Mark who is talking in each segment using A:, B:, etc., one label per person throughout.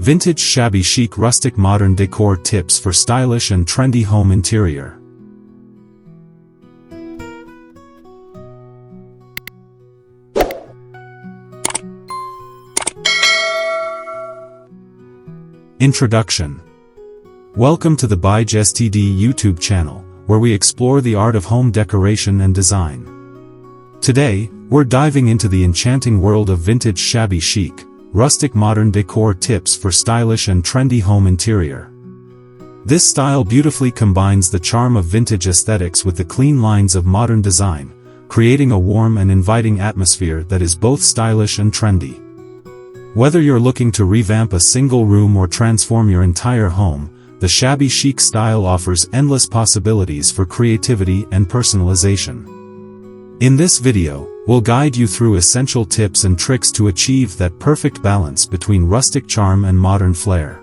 A: Vintage Shabby Chic Rustic Modern Decor Tips for Stylish and Trendy Home Interior. Introduction. Welcome to the Vintage STD YouTube channel, where we explore the art of home decoration and design. Today, we're diving into the enchanting world of vintage shabby chic, rustic modern decor tips for stylish and trendy home interior. This style beautifully combines the charm of vintage aesthetics with the clean lines of modern design, creating a warm and inviting atmosphere that is both stylish and trendy. Whether you're looking to revamp a single room or transform your entire home, the shabby chic style offers endless possibilities for creativity and personalization. In this video, we'll guide you through essential tips and tricks to achieve that perfect balance between rustic charm and modern flair.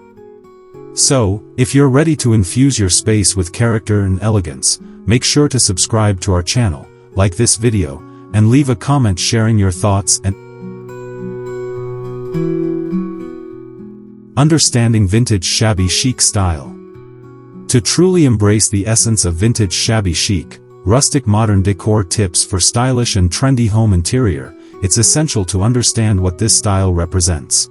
A: So, if you're ready to infuse your space with character and elegance, make sure to subscribe to our channel, like this video, and leave a comment sharing your thoughts and understanding vintage shabby chic style. To truly embrace the essence of vintage shabby chic, rustic modern decor tips for stylish and trendy home interior, it's essential to understand what this style represents.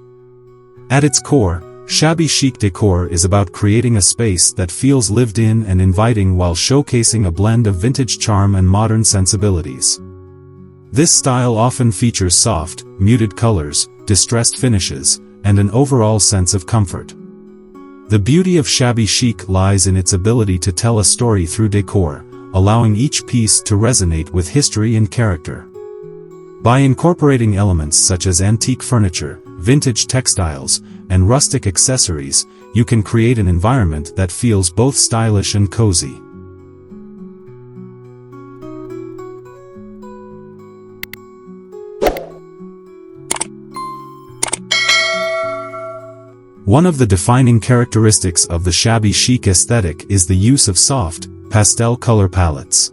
A: At its core, shabby chic decor is about creating a space that feels lived in and inviting while showcasing a blend of vintage charm and modern sensibilities. This style often features soft, muted colors, distressed finishes, and an overall sense of comfort. The beauty of shabby chic lies in its ability to tell a story through decor, allowing each piece to resonate with history and character. By incorporating elements such as antique furniture, vintage textiles, and rustic accessories, you can create an environment that feels both stylish and cozy. One of the defining characteristics of the shabby chic aesthetic is the use of soft, pastel color palettes.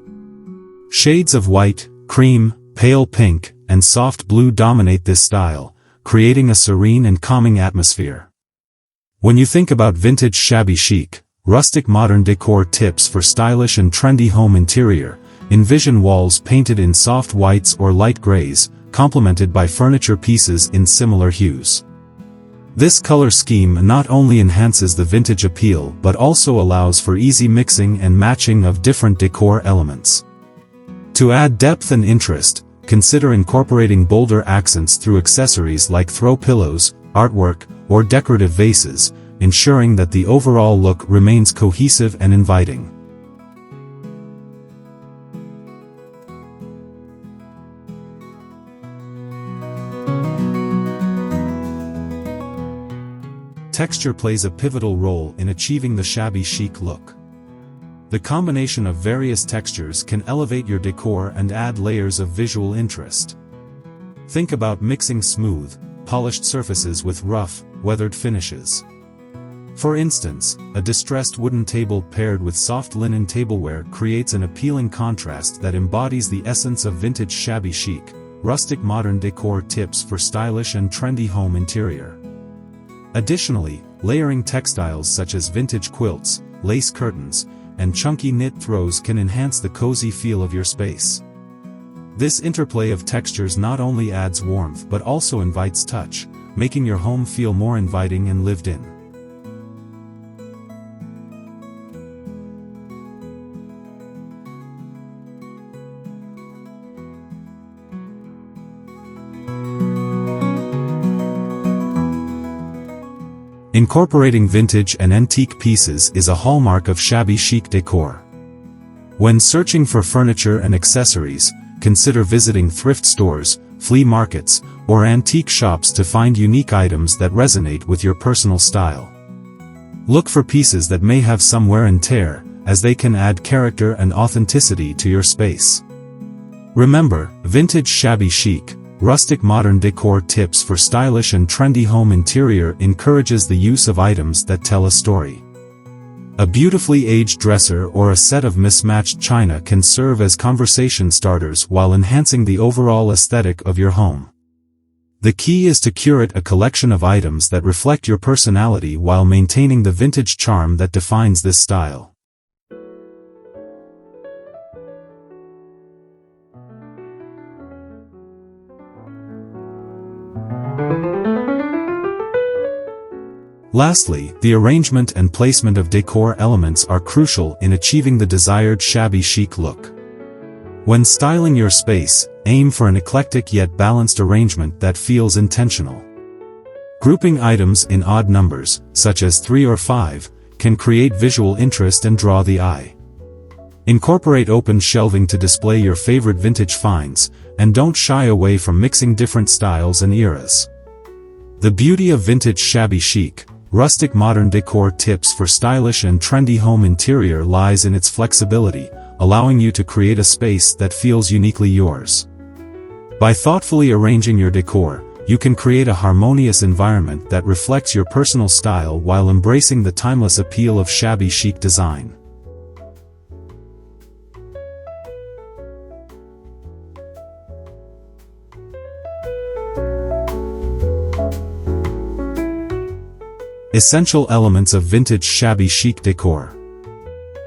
A: Shades of white, cream, pale pink, and soft blue dominate this style, creating a serene and calming atmosphere. When you think about vintage shabby chic, rustic modern decor tips for stylish and trendy home interior, envision walls painted in soft whites or light grays, complemented by furniture pieces in similar hues. This color scheme not only enhances the vintage appeal but also allows for easy mixing and matching of different decor elements. To add depth and interest, consider incorporating bolder accents through accessories like throw pillows, artwork, or decorative vases, ensuring that the overall look remains cohesive and inviting. Texture plays a pivotal role in achieving the shabby chic look. The combination of various textures can elevate your decor and add layers of visual interest. Think about mixing smooth, polished surfaces with rough, weathered finishes. For instance, a distressed wooden table paired with soft linen tableware creates an appealing contrast that embodies the essence of vintage shabby chic, rustic modern decor tips for stylish and trendy home interior. Additionally, layering textiles such as vintage quilts, lace curtains, and chunky knit throws can enhance the cozy feel of your space. This interplay of textures not only adds warmth but also invites touch, making your home feel more inviting and lived in. Incorporating vintage and antique pieces is a hallmark of shabby chic decor. When searching for furniture and accessories, consider visiting thrift stores, flea markets, or antique shops to find unique items that resonate with your personal style. Look for pieces that may have some wear and tear, as they can add character and authenticity to your space. Remember, vintage shabby chic, rustic modern decor tips for stylish and trendy home interior encourages the use of items that tell a story. A beautifully aged dresser or a set of mismatched china can serve as conversation starters while enhancing the overall aesthetic of your home. The key is to curate a collection of items that reflect your personality while maintaining the vintage charm that defines this style. Lastly, the arrangement and placement of decor elements are crucial in achieving the desired shabby chic look. When styling your space, aim for an eclectic yet balanced arrangement that feels intentional. Grouping items in odd numbers, such as 3 or 5, can create visual interest and draw the eye. Incorporate open shelving to display your favorite vintage finds, and don't shy away from mixing different styles and eras. The beauty of Vintage Shabby Chic, rustic modern decor tips for stylish and trendy home interior lies in its flexibility, allowing you to create a space that feels uniquely yours. By thoughtfully arranging your decor, you can create a harmonious environment that reflects your personal style while embracing the timeless appeal of shabby chic design. Essential elements of vintage shabby chic decor.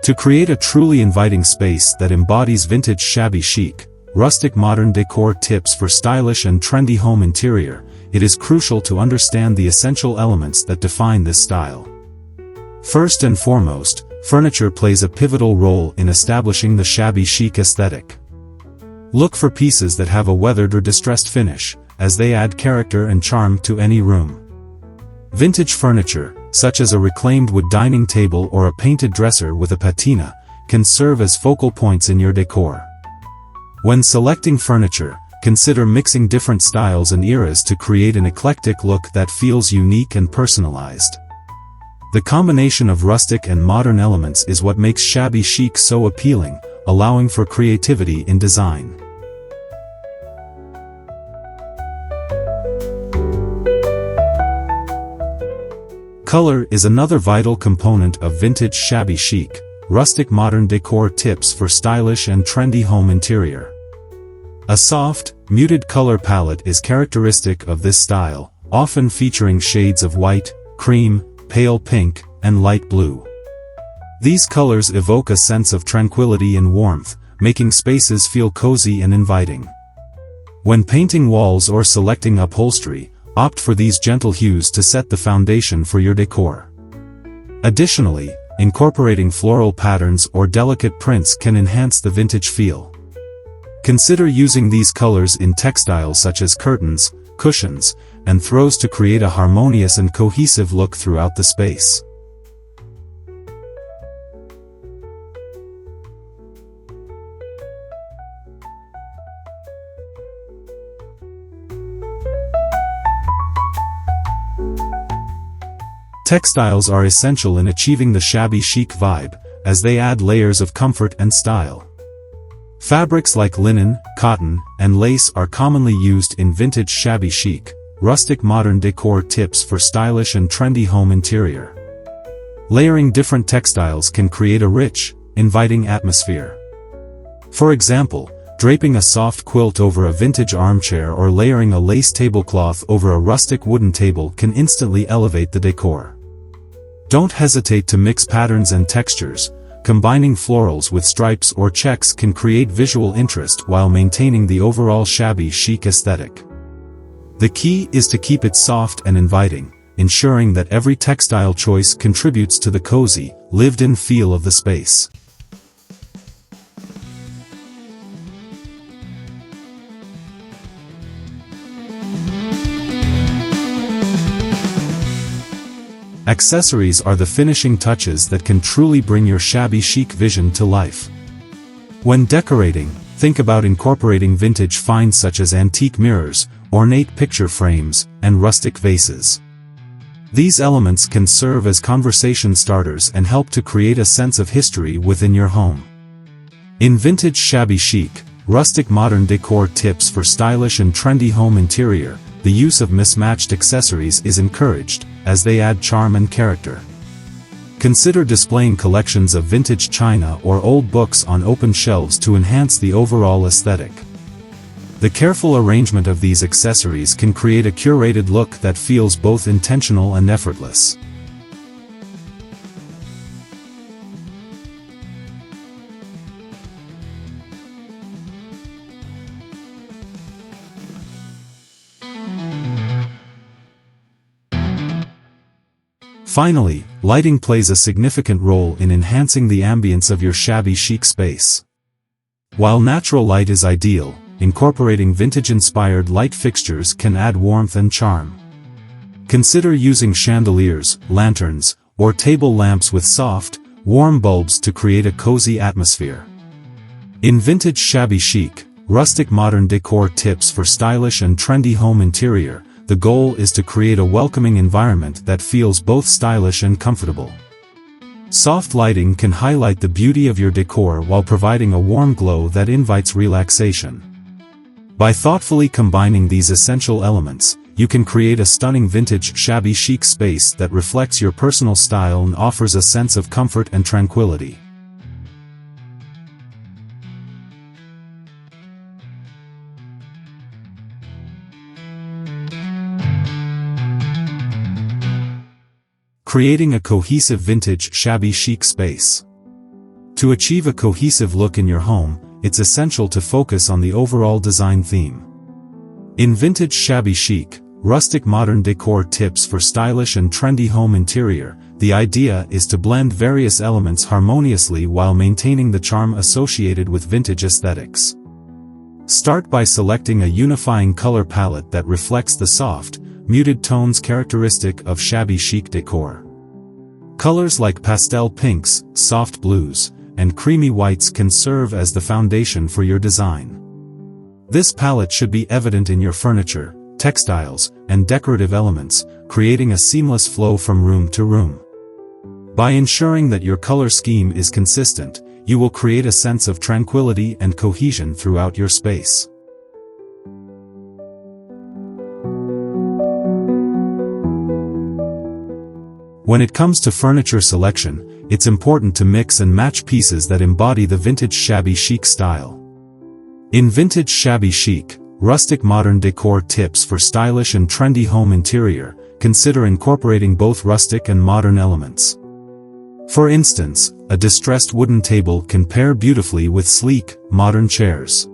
A: To create a truly inviting space that embodies vintage shabby chic, rustic modern decor tips for stylish and trendy home interior, it is crucial to understand the essential elements that define this style. First and foremost, furniture plays a pivotal role in establishing the shabby chic aesthetic. Look for pieces that have a weathered or distressed finish, as they add character and charm to any room. Vintage furniture, such as a reclaimed wood dining table or a painted dresser with a patina, can serve as focal points in your decor. When selecting furniture, consider mixing different styles and eras to create an eclectic look that feels unique and personalized. The combination of rustic and modern elements is what makes shabby chic so appealing, allowing for creativity in design. Color is another vital component of vintage shabby chic, rustic modern decor tips for stylish and trendy home interior. A soft, muted color palette is characteristic of this style, often featuring shades of white, cream, pale pink, and light blue. These colors evoke a sense of tranquility and warmth, making spaces feel cozy and inviting. When painting walls or selecting upholstery, opt for these gentle hues to set the foundation for your decor. Additionally, incorporating floral patterns or delicate prints can enhance the vintage feel. Consider using these colors in textiles such as curtains, cushions, and throws to create a harmonious and cohesive look throughout the space. Textiles are essential in achieving the shabby chic vibe, as they add layers of comfort and style. Fabrics like linen, cotton, and lace are commonly used in vintage shabby chic, rustic modern decor tips for stylish and trendy home interior. Layering different textiles can create a rich, inviting atmosphere. For example, draping a soft quilt over a vintage armchair or layering a lace tablecloth over a rustic wooden table can instantly elevate the decor. Don't hesitate to mix patterns and textures. Combining florals with stripes or checks can create visual interest while maintaining the overall shabby chic aesthetic. The key is to keep it soft and inviting, ensuring that every textile choice contributes to the cozy, lived-in feel of the space. Accessories are the finishing touches that can truly bring your shabby chic vision to life. When decorating, think about incorporating vintage finds such as antique mirrors, ornate picture frames, and rustic vases. These elements can serve as conversation starters and help to create a sense of history within your home. In Vintage Shabby Chic, rustic modern decor tips for stylish and trendy home interior, the use of mismatched accessories is encouraged, as they add charm and character. Consider displaying collections of vintage china or old books on open shelves to enhance the overall aesthetic. The careful arrangement of these accessories can create a curated look that feels both intentional and effortless. Finally, lighting plays a significant role in enhancing the ambience of your shabby chic space. While natural light is ideal, incorporating vintage-inspired light fixtures can add warmth and charm. Consider using chandeliers, lanterns, or table lamps with soft, warm bulbs to create a cozy atmosphere. In Vintage Shabby Chic, Rustic Modern Decor tips for stylish and trendy home interior, the goal is to create a welcoming environment that feels both stylish and comfortable. Soft lighting can highlight the beauty of your decor while providing a warm glow that invites relaxation. By thoughtfully combining these essential elements, you can create a stunning vintage shabby chic space that reflects your personal style and offers a sense of comfort and tranquility. Creating a cohesive vintage shabby chic space. To achieve a cohesive look in your home, it's essential to focus on the overall design theme. In Vintage Shabby Chic, Rustic Modern Decor tips for stylish and trendy home interior, the idea is to blend various elements harmoniously while maintaining the charm associated with vintage aesthetics. Start by selecting a unifying color palette that reflects the soft, muted tones characteristic of shabby chic decor. Colors like pastel pinks, soft blues, and creamy whites can serve as the foundation for your design. This palette should be evident in your furniture, textiles, and decorative elements, creating a seamless flow from room to room. By ensuring that your color scheme is consistent, you will create a sense of tranquility and cohesion throughout your space. When it comes to furniture selection, it's important to mix and match pieces that embody the vintage shabby chic style. In Vintage Shabby Chic, Rustic Modern Decor tips for stylish and trendy home interior, consider incorporating both rustic and modern elements. For instance, a distressed wooden table can pair beautifully with sleek, modern chairs.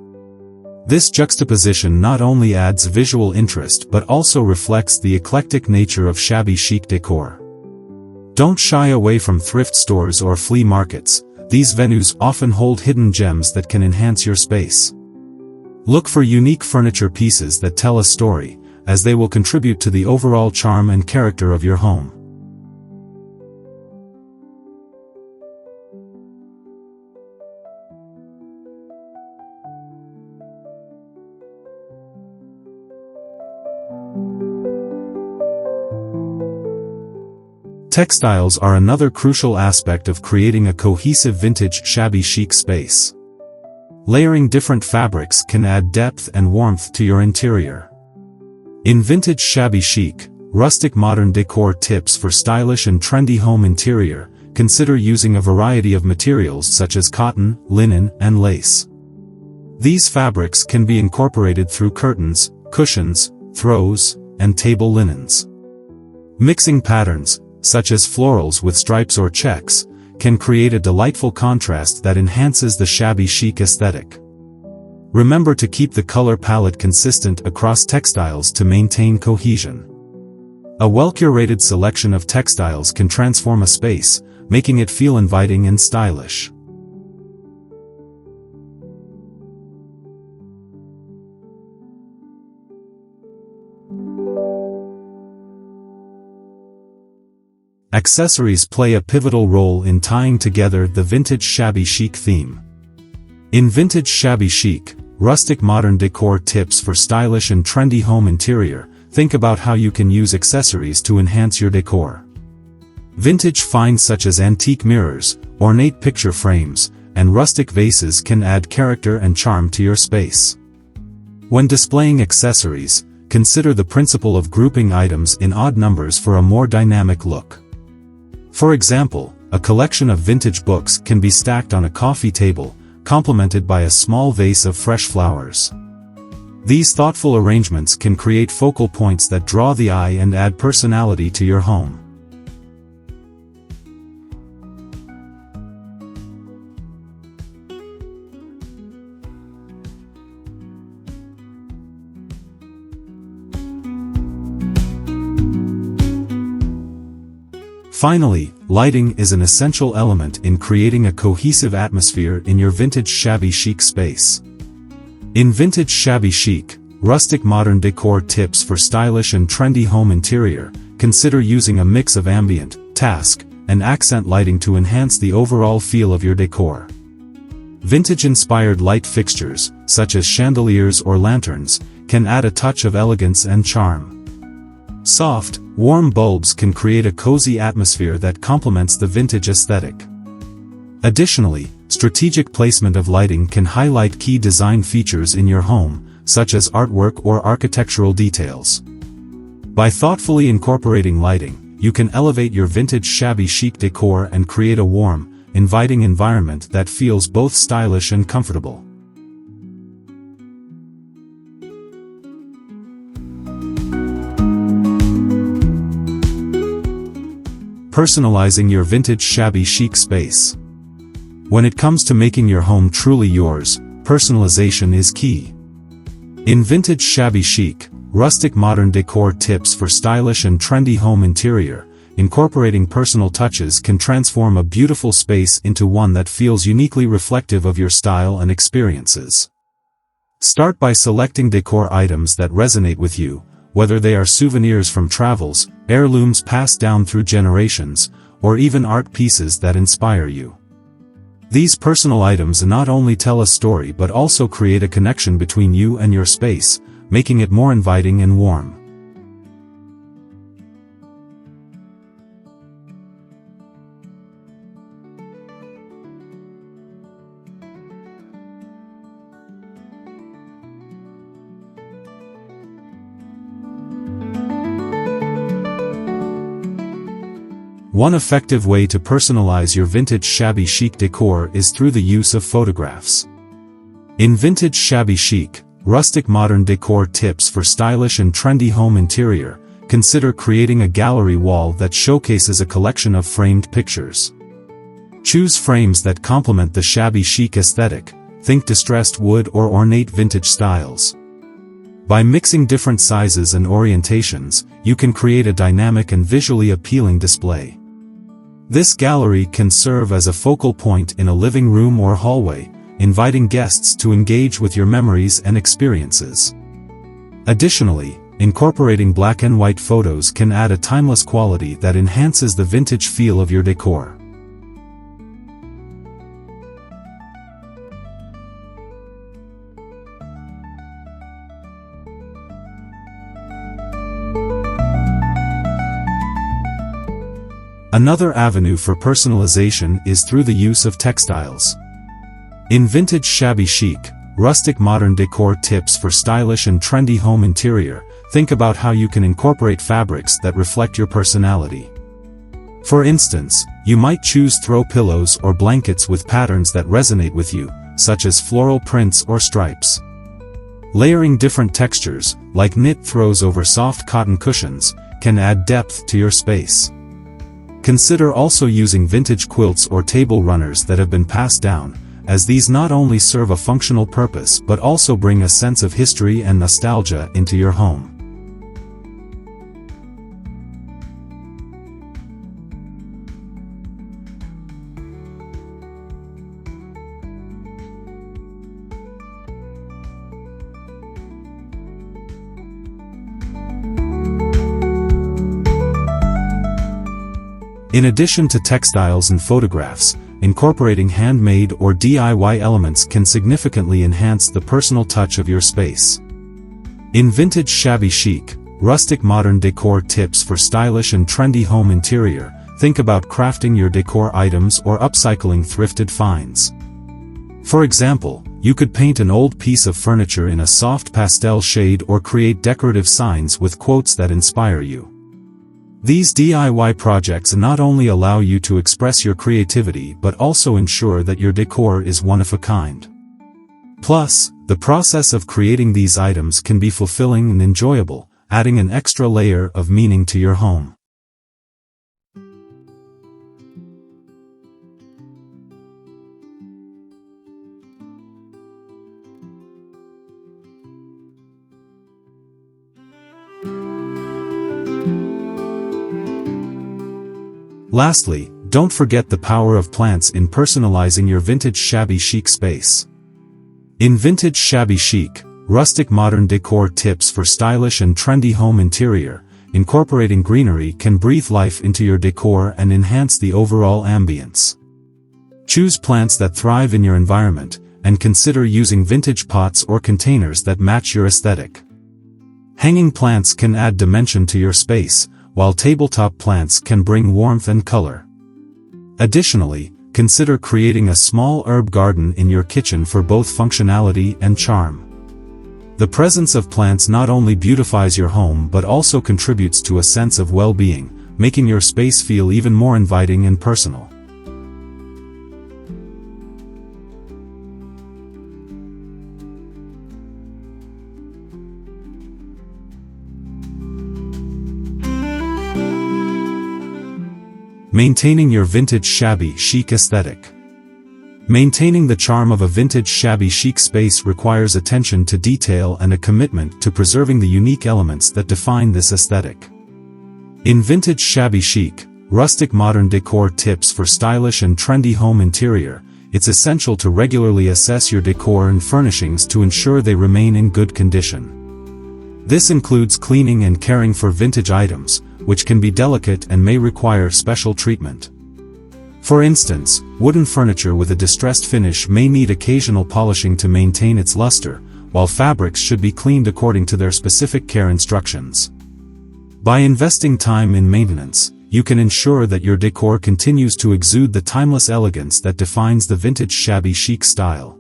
A: This juxtaposition not only adds visual interest but also reflects the eclectic nature of shabby chic decor. Don't shy away from thrift stores or flea markets. These venues often hold hidden gems that can enhance your space. Look for unique furniture pieces that tell a story, as they will contribute to the overall charm and character of your home. Textiles are another crucial aspect of creating a cohesive vintage shabby chic space. Layering different fabrics can add depth and warmth to your interior. In Vintage Shabby Chic, Rustic Modern Decor tips for stylish and trendy home interior, consider using a variety of materials such as cotton, linen, and lace. These fabrics can be incorporated through curtains, cushions, throws, and table linens. Mixing patterns, such as florals with stripes or checks, can create a delightful contrast that enhances the shabby chic aesthetic. Remember to keep the color palette consistent across textiles to maintain cohesion. A well-curated selection of textiles can transform a space, making it feel inviting and stylish. Accessories play a pivotal role in tying together the vintage shabby chic theme. In Vintage Shabby Chic, Rustic Modern Decor tips for stylish and trendy home interior, think about how you can use accessories to enhance your decor. Vintage finds such as antique mirrors, ornate picture frames, and rustic vases can add character and charm to your space. When displaying accessories, consider the principle of grouping items in odd numbers for a more dynamic look. For example, a collection of vintage books can be stacked on a coffee table, complemented by a small vase of fresh flowers. These thoughtful arrangements can create focal points that draw the eye and add personality to your home. Finally, lighting is an essential element in creating a cohesive atmosphere in your vintage shabby chic space. In Vintage Shabby Chic, rustic modern decor tips for stylish and trendy home interior, consider using a mix of ambient, task, and accent lighting to enhance the overall feel of your decor. Vintage-inspired light fixtures, such as chandeliers or lanterns, can add a touch of elegance and charm. Soft, warm bulbs can create a cozy atmosphere that complements the vintage aesthetic. Additionally, strategic placement of lighting can highlight key design features in your home, such as artwork or architectural details. By thoughtfully incorporating lighting, you can elevate your vintage shabby chic decor and create a warm, inviting environment that feels both stylish and comfortable. Personalizing your vintage shabby chic space. When it comes to making your home truly yours, personalization is key. In Vintage Shabby Chic, rustic modern decor tips for stylish and trendy home interior, incorporating personal touches can transform a beautiful space into one that feels uniquely reflective of your style and experiences. Start by selecting decor items that resonate with you, whether they are souvenirs from travels, heirlooms passed down through generations, or even art pieces that inspire you. These personal items not only tell a story but also create a connection between you and your space, making it more inviting and warm. One effective way to personalize your vintage shabby chic decor is through the use of photographs. In Vintage Shabby Chic, rustic modern decor tips for stylish and trendy home interior, consider creating a gallery wall that showcases a collection of framed pictures. Choose frames that complement the shabby chic aesthetic, think distressed wood or ornate vintage styles. By mixing different sizes and orientations, you can create a dynamic and visually appealing display. This gallery can serve as a focal point in a living room or hallway, inviting guests to engage with your memories and experiences. Additionally, incorporating black and white photos can add a timeless quality that enhances the vintage feel of your decor. Another avenue for personalization is through the use of textiles. In Vintage Shabby Chic, rustic modern decor tips for stylish and trendy home interior, think about how you can incorporate fabrics that reflect your personality. For instance, you might choose throw pillows or blankets with patterns that resonate with you, such as floral prints or stripes. Layering different textures, like knit throws over soft cotton cushions, can add depth to your space. Consider also using vintage quilts or table runners that have been passed down, as these not only serve a functional purpose but also bring a sense of history and nostalgia into your home. In addition to textiles and photographs, incorporating handmade or DIY elements can significantly enhance the personal touch of your space. In Vintage Shabby Chic, rustic modern decor tips for stylish and trendy home interior, think about crafting your decor items or upcycling thrifted finds. For example, you could paint an old piece of furniture in a soft pastel shade or create decorative signs with quotes that inspire you. These DIY projects not only allow you to express your creativity but also ensure that your decor is one of a kind. Plus, the process of creating these items can be fulfilling and enjoyable, adding an extra layer of meaning to your home. Lastly, don't forget the power of plants in personalizing your vintage shabby chic space. In Vintage Shabby Chic, rustic modern decor tips for stylish and trendy home interior, incorporating greenery can breathe life into your decor and enhance the overall ambience. Choose plants that thrive in your environment, and consider using vintage pots or containers that match your aesthetic. Hanging plants can add dimension to your space, while tabletop plants can bring warmth and color. Additionally, consider creating a small herb garden in your kitchen for both functionality and charm. The presence of plants not only beautifies your home but also contributes to a sense of well-being, making your space feel even more inviting and personal. Maintaining your vintage shabby chic aesthetic. Maintaining the charm of a vintage shabby chic space requires attention to detail and a commitment to preserving the unique elements that define this aesthetic. In Vintage Shabby Chic, rustic modern decor tips for stylish and trendy home interior, it's essential to regularly assess your decor and furnishings to ensure they remain in good condition. This includes cleaning and caring for vintage items, which can be delicate and may require special treatment. For instance, wooden furniture with a distressed finish may need occasional polishing to maintain its luster, while fabrics should be cleaned according to their specific care instructions. By investing time in maintenance, you can ensure that your decor continues to exude the timeless elegance that defines the vintage shabby chic style.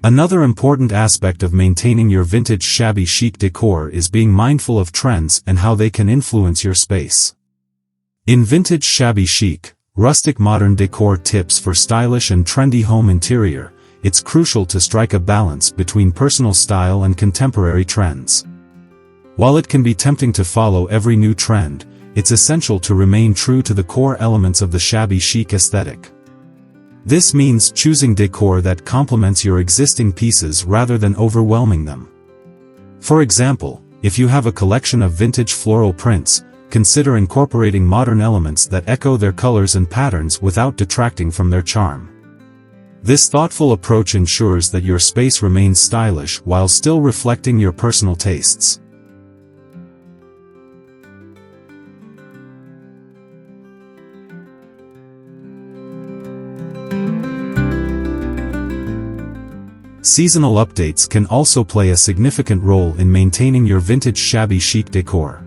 A: Another important aspect of maintaining your vintage shabby chic decor is being mindful of trends and how they can influence your space. In Vintage Shabby Chic, rustic modern decor tips for stylish and trendy home interior, it's crucial to strike a balance between personal style and contemporary trends. While it can be tempting to follow every new trend, it's essential to remain true to the core elements of the shabby chic aesthetic. This means choosing decor that complements your existing pieces rather than overwhelming them. For example, if you have a collection of vintage floral prints, consider incorporating modern elements that echo their colors and patterns without detracting from their charm. This thoughtful approach ensures that your space remains stylish while still reflecting your personal tastes. Seasonal updates can also play a significant role in maintaining your vintage shabby chic decor.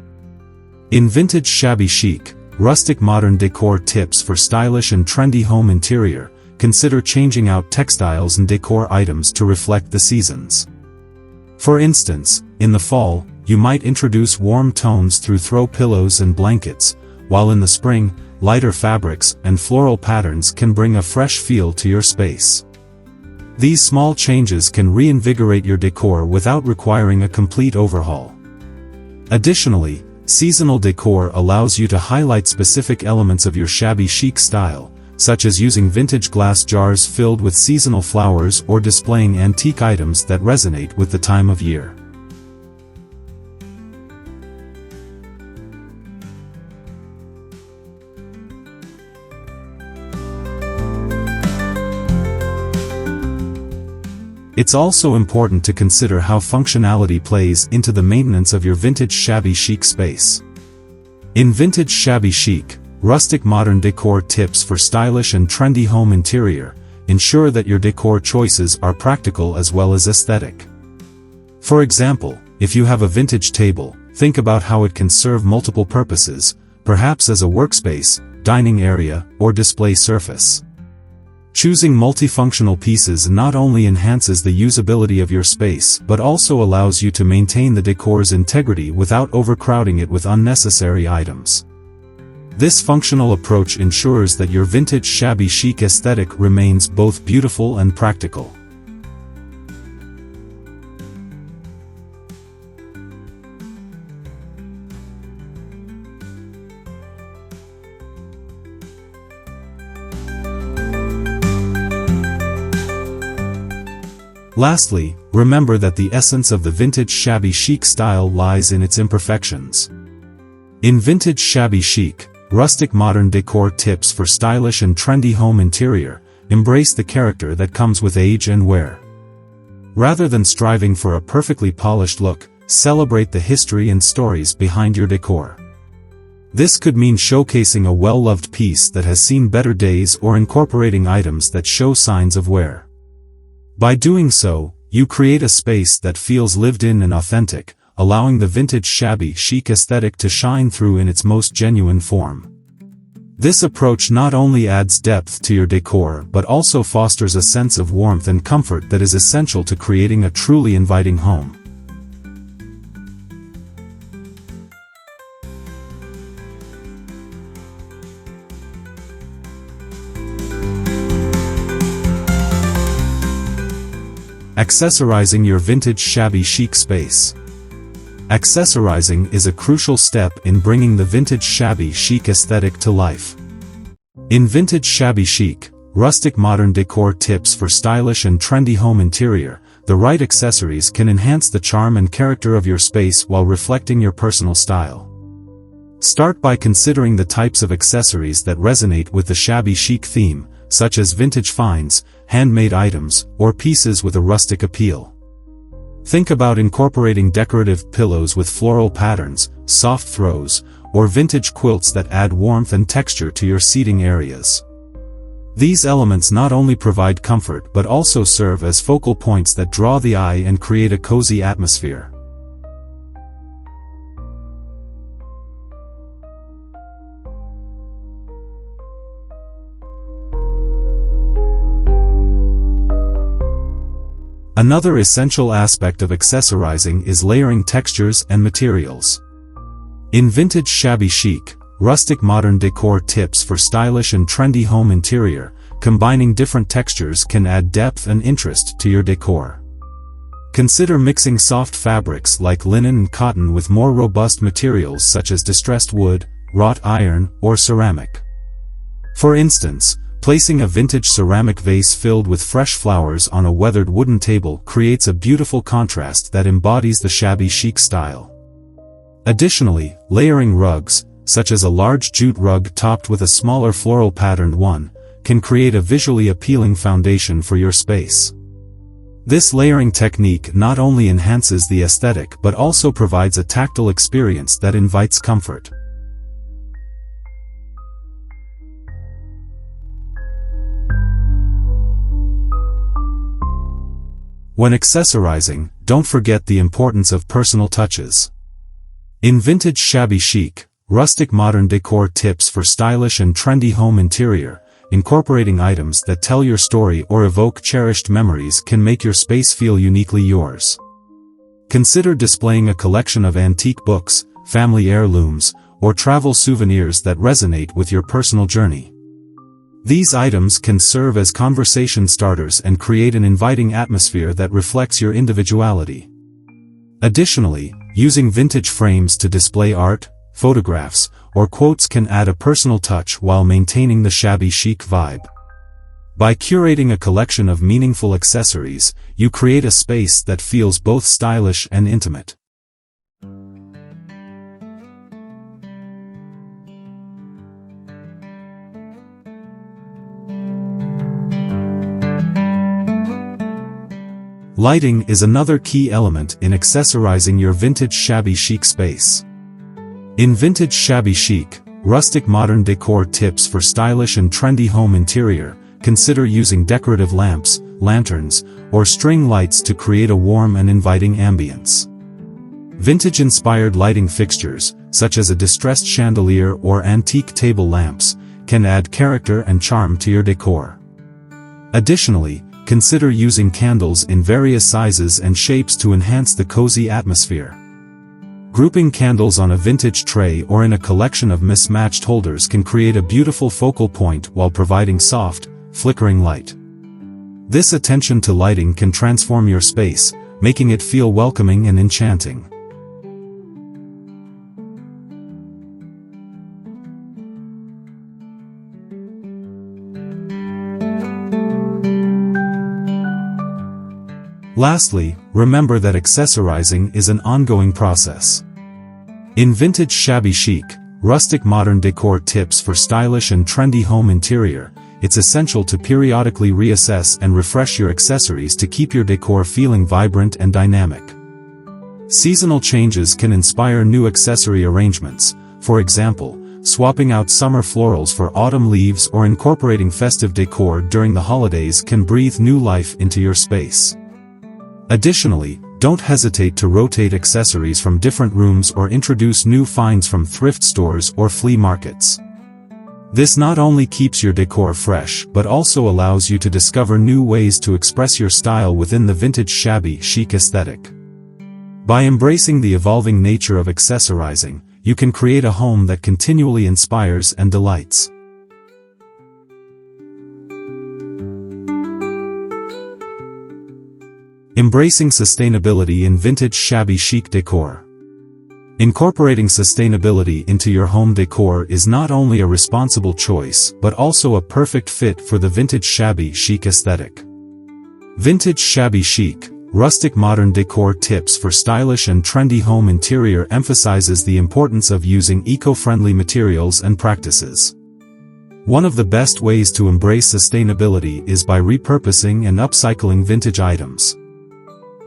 A: In Vintage Shabby Chic, rustic modern decor tips for stylish and trendy home interior, consider changing out textiles and decor items to reflect the seasons. For instance, in the fall, you might introduce warm tones through throw pillows and blankets, while in the spring, lighter fabrics and floral patterns can bring a fresh feel to your space. These small changes can reinvigorate your decor without requiring a complete overhaul. Additionally, seasonal decor allows you to highlight specific elements of your shabby chic style, such as using vintage glass jars filled with seasonal flowers or displaying antique items that resonate with the time of year. It's also important to consider how functionality plays into the maintenance of your vintage shabby chic space. In Vintage Shabby Chic, rustic modern decor tips for stylish and trendy home interior, ensure that your decor choices are practical as well as aesthetic. For example, if you have a vintage table, think about how it can serve multiple purposes, perhaps as a workspace, dining area, or display surface. Choosing multifunctional pieces not only enhances the usability of your space but also allows you to maintain the decor's integrity without overcrowding it with unnecessary items. This functional approach ensures that your vintage shabby chic aesthetic remains both beautiful and practical. Lastly, remember that the essence of the vintage shabby chic style lies in its imperfections. In Vintage Shabby Chic, rustic modern decor tips for stylish and trendy home interior, embrace the character that comes with age and wear. Rather than striving for a perfectly polished look, celebrate the history and stories behind your decor. This could mean showcasing a well-loved piece that has seen better days or incorporating items that show signs of wear. By doing so, you create a space that feels lived in and authentic, allowing the vintage shabby chic aesthetic to shine through in its most genuine form. This approach not only adds depth to your decor but also fosters a sense of warmth and comfort that is essential to creating a truly inviting home. Accessorizing your vintage shabby chic space. Accessorizing is a crucial step in bringing the vintage shabby chic aesthetic to life. In Vintage Shabby Chic, rustic modern decor tips for stylish and trendy home interior, the right accessories can enhance the charm and character of your space while reflecting your personal style. Start by considering the types of accessories that resonate with the shabby chic theme, such as vintage finds, handmade items, or pieces with a rustic appeal. Think about incorporating decorative pillows with floral patterns, soft throws, or vintage quilts that add warmth and texture to your seating areas. These elements not only provide comfort but also serve as focal points that draw the eye and create a cozy atmosphere. Another essential aspect of accessorizing is layering textures and materials. In Vintage Shabby Chic, rustic modern decor tips for stylish and trendy home interior, combining different textures can add depth and interest to your decor. Consider mixing soft fabrics like linen and cotton with more robust materials such as distressed wood, wrought iron, or ceramic. For instance, placing a vintage ceramic vase filled with fresh flowers on a weathered wooden table creates a beautiful contrast that embodies the shabby chic style. Additionally, layering rugs, such as a large jute rug topped with a smaller floral patterned one, can create a visually appealing foundation for your space. This layering technique not only enhances the aesthetic but also provides a tactile experience that invites comfort. When accessorizing, don't forget the importance of personal touches. In Vintage Shabby Chic, rustic modern decor tips for stylish and trendy home interior, incorporating items that tell your story or evoke cherished memories can make your space feel uniquely yours. Consider displaying a collection of antique books, family heirlooms, or travel souvenirs that resonate with your personal journey. These items can serve as conversation starters and create an inviting atmosphere that reflects your individuality. Additionally, using vintage frames to display art, photographs, or quotes can add a personal touch while maintaining the shabby chic vibe. By curating a collection of meaningful accessories, you create a space that feels both stylish and intimate. Lighting is another key element in accessorizing your vintage shabby chic space. In Vintage Shabby Chic, rustic modern decor tips for stylish and trendy home interior, consider using decorative lamps, lanterns, or string lights to create a warm and inviting ambience. Vintage-inspired lighting fixtures, such as a distressed chandelier or antique table lamps, can add character and charm to your decor. Additionally, consider using candles in various sizes and shapes to enhance the cozy atmosphere. Grouping candles on a vintage tray or in a collection of mismatched holders can create a beautiful focal point while providing soft, flickering light. This attention to lighting can transform your space, making it feel welcoming and enchanting. Lastly, remember that accessorizing is an ongoing process. In Vintage Shabby Chic, Rustic Modern Decor Tips for Stylish and Trendy Home Interior, it's essential to periodically reassess and refresh your accessories to keep your decor feeling vibrant and dynamic. Seasonal changes can inspire new accessory arrangements, for example, swapping out summer florals for autumn leaves or incorporating festive decor during the holidays can breathe new life into your space. Additionally, don't hesitate to rotate accessories from different rooms or introduce new finds from thrift stores or flea markets. This not only keeps your decor fresh but also allows you to discover new ways to express your style within the vintage shabby chic aesthetic. By embracing the evolving nature of accessorizing, you can create a home that continually inspires and delights. Embracing sustainability in vintage shabby chic decor. Incorporating sustainability into your home decor is not only a responsible choice but also a perfect fit for the vintage shabby chic aesthetic. Vintage Shabby Chic, Rustic Modern Decor Tips for Stylish and Trendy Home Interior emphasizes the importance of using eco-friendly materials and practices. One of the best ways to embrace sustainability is by repurposing and upcycling vintage items.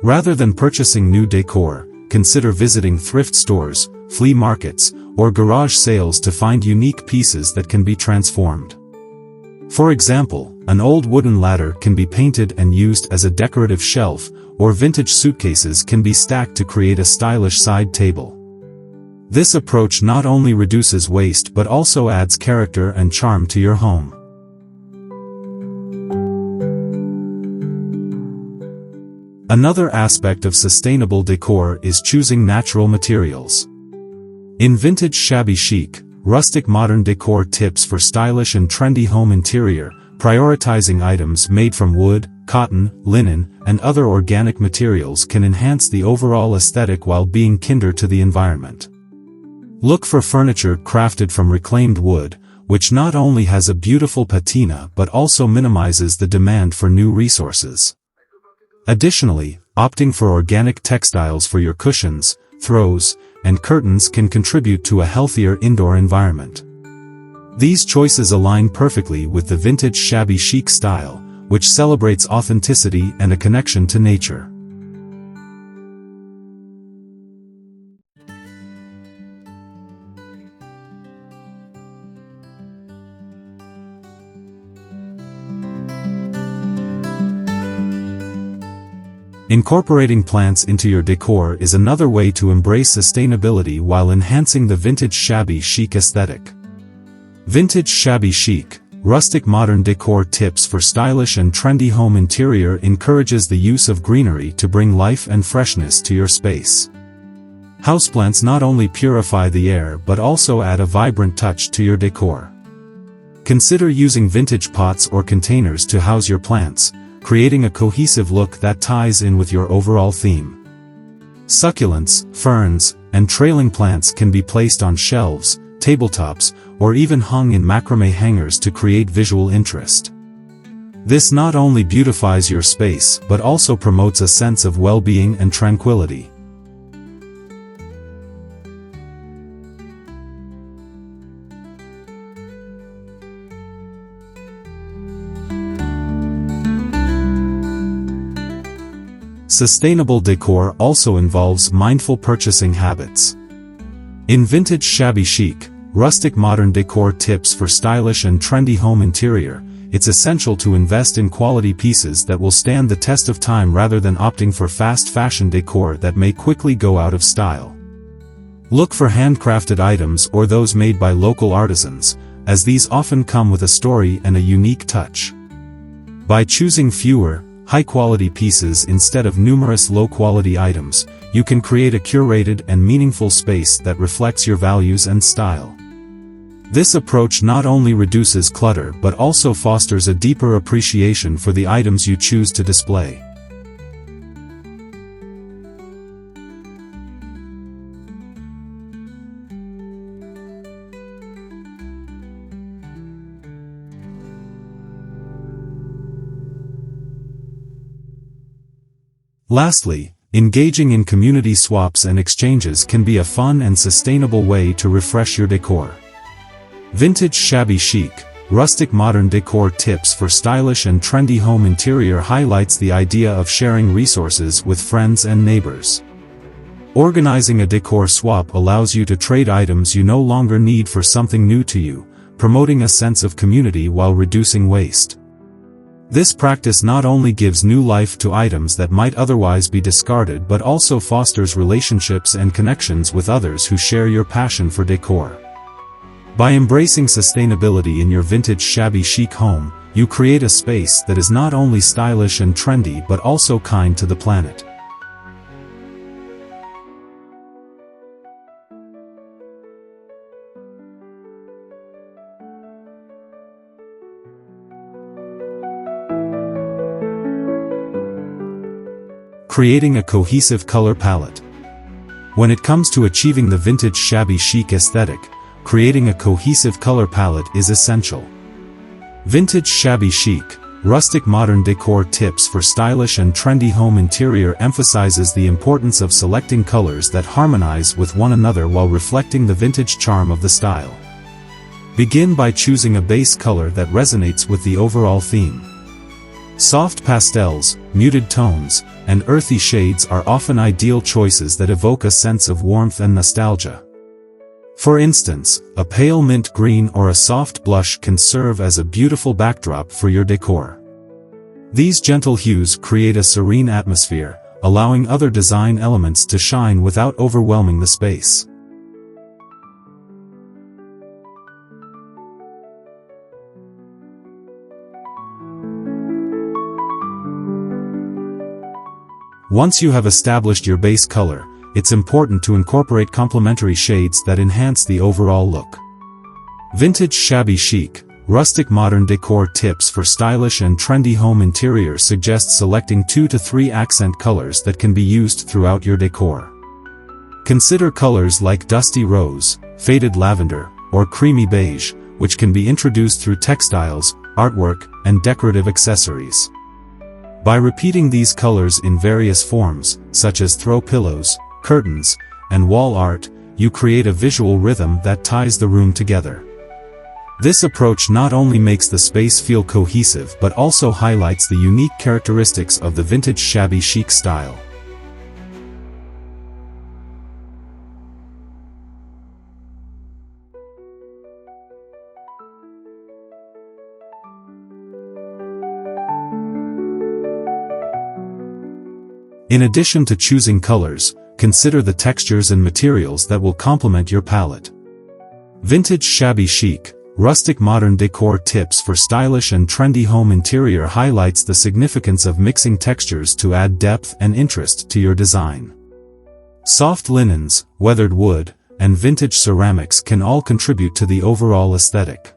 A: Rather than purchasing new decor, consider visiting thrift stores, flea markets, or garage sales to find unique pieces that can be transformed. For example, an old wooden ladder can be painted and used as a decorative shelf, or vintage suitcases can be stacked to create a stylish side table. This approach not only reduces waste but also adds character and charm to your home. Another aspect of sustainable decor is choosing natural materials. In Vintage Shabby Chic, Rustic Modern Decor Tips for Stylish and Trendy Home Interior, prioritizing items made from wood, cotton, linen, and other organic materials can enhance the overall aesthetic while being kinder to the environment. Look for furniture crafted from reclaimed wood, which not only has a beautiful patina but also minimizes the demand for new resources. Additionally, opting for organic textiles for your cushions, throws, and curtains can contribute to a healthier indoor environment. These choices align perfectly with the vintage shabby chic style, which celebrates authenticity and a connection to nature. Incorporating plants into your decor is another way to embrace sustainability while enhancing the vintage shabby chic aesthetic. Vintage Shabby Chic, Rustic Modern Decor Tips for Stylish and Trendy Home Interior encourages the use of greenery to bring life and freshness to your space. Houseplants not only purify the air but also add a vibrant touch to your decor. Consider using vintage pots or containers to house your plants, creating a cohesive look that ties in with your overall theme. Succulents, ferns, and trailing plants can be placed on shelves, tabletops, or even hung in macrame hangers to create visual interest. This not only beautifies your space but also promotes a sense of well-being and tranquility. Sustainable decor also involves mindful purchasing habits. In Vintage Shabby Chic, Rustic Modern Decor Tips for Stylish and Trendy Home Interior, it's essential to invest in quality pieces that will stand the test of time rather than opting for fast fashion decor that may quickly go out of style. Look for handcrafted items or those made by local artisans, as these often come with a story and a unique touch. By choosing fewer, high-quality pieces instead of numerous low-quality items, you can create a curated and meaningful space that reflects your values and style. This approach not only reduces clutter but also fosters a deeper appreciation for the items you choose to display. Lastly, engaging in community swaps and exchanges can be a fun and sustainable way to refresh your decor. Vintage Shabby Chic, rustic modern decor tips for stylish and trendy home interior highlights the idea of sharing resources with friends and neighbors. Organizing a decor swap allows you to trade items you no longer need for something new to you, promoting a sense of community while reducing waste. This practice not only gives new life to items that might otherwise be discarded but also fosters relationships and connections with others who share your passion for decor. By embracing sustainability in your vintage shabby chic home, you create a space that is not only stylish and trendy but also kind to the planet. Creating a cohesive color palette. When it comes to achieving the vintage shabby chic aesthetic, creating a cohesive color palette is essential. Vintage Shabby Chic, rustic modern decor tips for stylish and trendy home interior emphasizes the importance of selecting colors that harmonize with one another while reflecting the vintage charm of the style. Begin by choosing a base color that resonates with the overall theme. Soft pastels, muted tones, and earthy shades are often ideal choices that evoke a sense of warmth and nostalgia. For instance, a pale mint green or a soft blush can serve as a beautiful backdrop for your decor. These gentle hues create a serene atmosphere, allowing other design elements to shine without overwhelming the space. Once you have established your base color, it's important to incorporate complementary shades that enhance the overall look. Vintage Shabby Chic, rustic modern decor tips for stylish and trendy home interior suggests selecting 2 to 3 accent colors that can be used throughout your decor. Consider colors like dusty rose, faded lavender, or creamy beige, which can be introduced through textiles, artwork, and decorative accessories. By repeating these colors in various forms, such as throw pillows, curtains, and wall art, you create a visual rhythm that ties the room together. This approach not only makes the space feel cohesive but also highlights the unique characteristics of the vintage shabby chic style. In addition to choosing colors, consider the textures and materials that will complement your palette. Vintage Shabby Chic, rustic modern decor tips for stylish and trendy home interior highlights the significance of mixing textures to add depth and interest to your design. Soft linens, weathered wood, and vintage ceramics can all contribute to the overall aesthetic.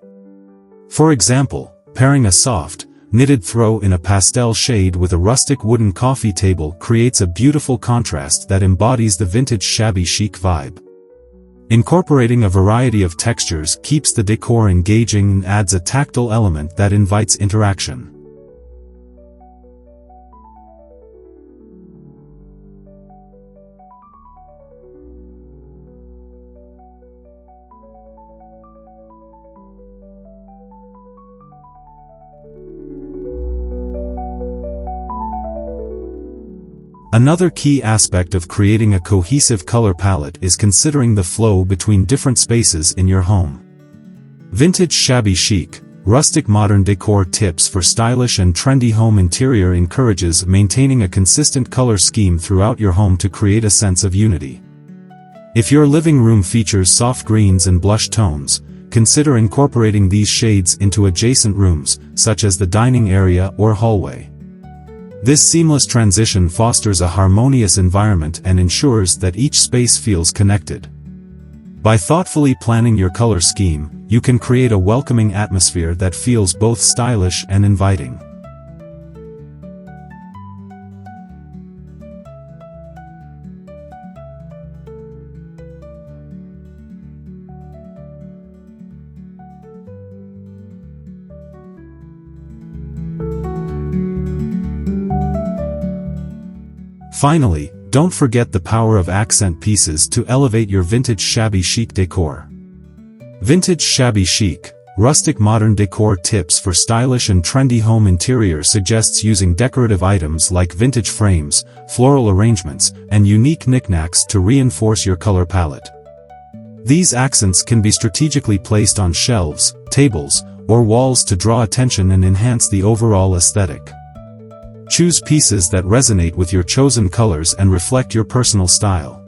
A: For example, pairing a soft, knitted throw in a pastel shade with a rustic wooden coffee table creates a beautiful contrast that embodies the vintage shabby chic vibe. Incorporating a variety of textures keeps the decor engaging and adds a tactile element that invites interaction. Another key aspect of creating a cohesive color palette is considering the flow between different spaces in your home. Vintage Shabby Chic, rustic modern decor tips for stylish and trendy home interior encourages maintaining a consistent color scheme throughout your home to create a sense of unity. If your living room features soft greens and blush tones, consider incorporating these shades into adjacent rooms, such as the dining area or hallway. This seamless transition fosters a harmonious environment and ensures that each space feels connected. By thoughtfully planning your color scheme, you can create a welcoming atmosphere that feels both stylish and inviting. Finally, don't forget the power of accent pieces to elevate your vintage shabby chic decor. Vintage Shabby Chic, rustic modern decor tips for stylish and trendy home interior suggests using decorative items like vintage frames, floral arrangements, and unique knickknacks to reinforce your color palette. These accents can be strategically placed on shelves, tables, or walls to draw attention and enhance the overall aesthetic. Choose pieces that resonate with your chosen colors and reflect your personal style.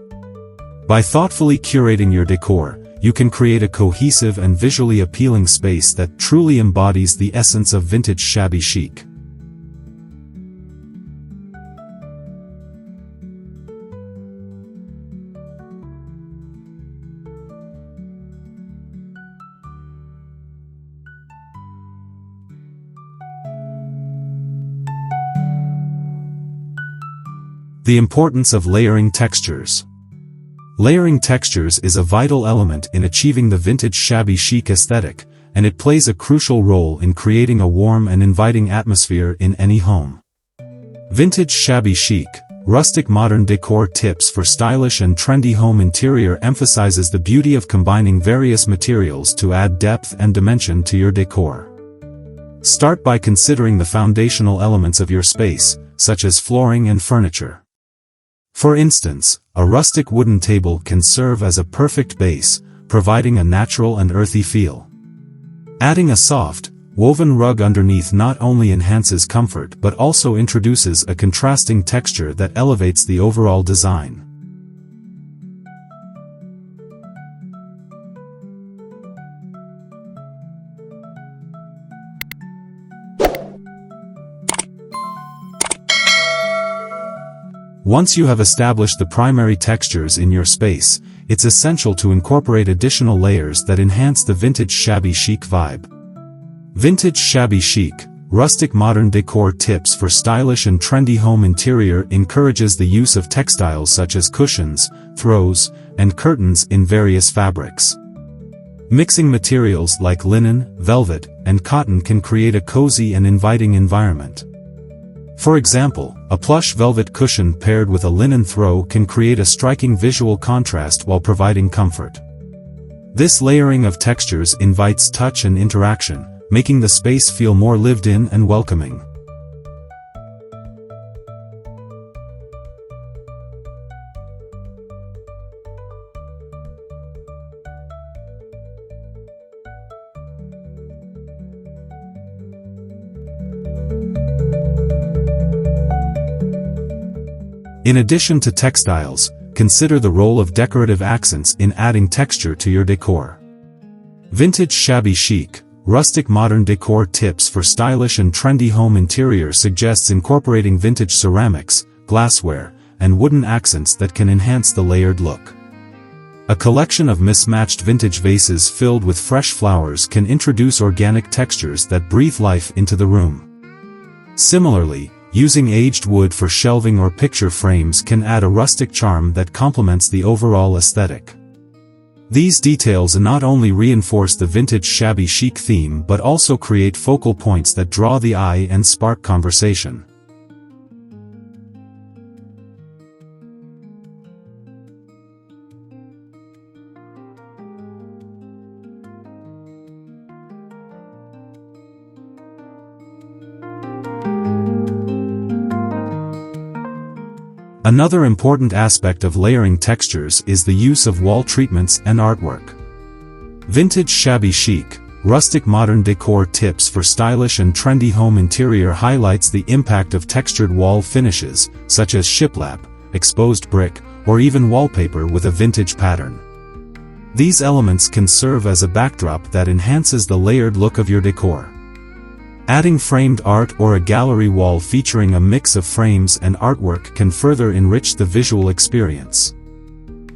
A: By thoughtfully curating your decor, you can create a cohesive and visually appealing space that truly embodies the essence of vintage shabby chic. The importance of layering textures. Layering textures is a vital element in achieving the vintage shabby chic aesthetic, and it plays a crucial role in creating a warm and inviting atmosphere in any home. Vintage Shabby Chic, rustic modern decor tips for stylish and trendy home interior emphasizes the beauty of combining various materials to add depth and dimension to your decor. Start by considering the foundational elements of your space, such as flooring and furniture. For instance, a rustic wooden table can serve as a perfect base, providing a natural and earthy feel. Adding a soft, woven rug underneath not only enhances comfort but also introduces a contrasting texture that elevates the overall design. Once you have established the primary textures in your space, it's essential to incorporate additional layers that enhance the vintage shabby chic vibe. Vintage Shabby Chic, rustic modern decor tips for stylish and trendy home interior encourages the use of textiles such as cushions, throws, and curtains in various fabrics. Mixing materials like linen, velvet, and cotton can create a cozy and inviting environment. For example, a plush velvet cushion paired with a linen throw can create a striking visual contrast while providing comfort. This layering of textures invites touch and interaction, making the space feel more lived in and welcoming. In addition to textiles, consider the role of decorative accents in adding texture to your decor. Vintage Shabby Chic, rustic modern decor tips for stylish and trendy home interior suggests incorporating vintage ceramics, glassware, and wooden accents that can enhance the layered look. A collection of mismatched vintage vases filled with fresh flowers can introduce organic textures that breathe life into the room. Similarly, using aged wood for shelving or picture frames can add a rustic charm that complements the overall aesthetic. These details not only reinforce the vintage shabby chic theme but also create focal points that draw the eye and spark conversation. Another important aspect of layering textures is the use of wall treatments and artwork. Vintage Shabby Chic, rustic modern decor tips for stylish and trendy home interior highlights the impact of textured wall finishes, such as shiplap, exposed brick, or even wallpaper with a vintage pattern. These elements can serve as a backdrop that enhances the layered look of your decor. Adding framed art or a gallery wall featuring a mix of frames and artwork can further enrich the visual experience.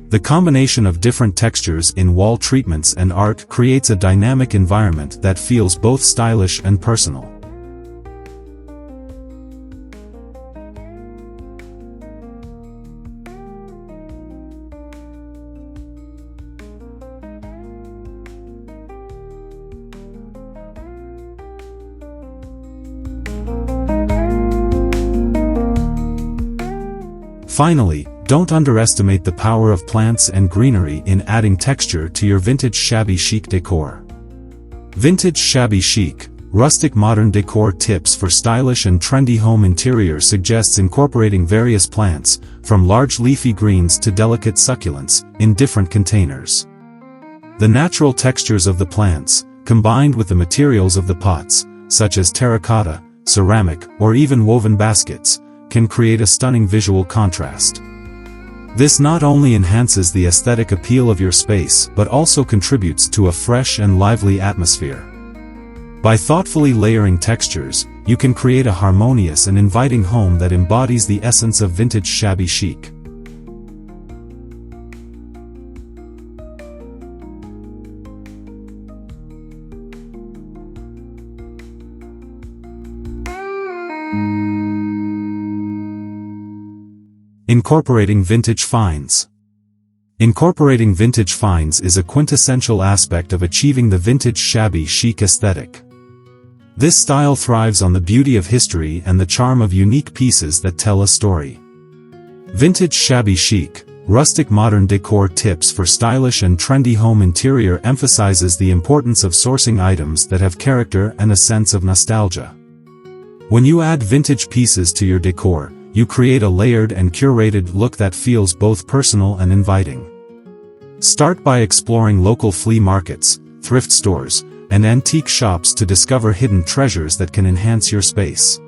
A: The combination of different textures in wall treatments and art creates a dynamic environment that feels both stylish and personal. Finally, don't underestimate the power of plants and greenery in adding texture to your vintage shabby chic decor. Vintage Shabby Chic, rustic modern decor tips for stylish and trendy home interiors suggests incorporating various plants, from large leafy greens to delicate succulents, in different containers. The natural textures of the plants, combined with the materials of the pots, such as terracotta, ceramic, or even woven baskets, can create a stunning visual contrast. This not only enhances the aesthetic appeal of your space but also contributes to a fresh and lively atmosphere. By thoughtfully layering textures, you can create a harmonious and inviting home that embodies the essence of vintage shabby chic. Incorporating vintage finds. Incorporating vintage finds is a quintessential aspect of achieving the vintage shabby chic aesthetic. This style thrives on the beauty of history and the charm of unique pieces that tell a story. Vintage Shabby Chic, rustic modern decor tips for stylish and trendy home interior emphasizes the importance of sourcing items that have character and a sense of nostalgia. When you add vintage pieces to your decor, you create a layered and curated look that feels both personal and inviting. Start by exploring local flea markets, thrift stores, and antique shops to discover hidden treasures that can enhance your space.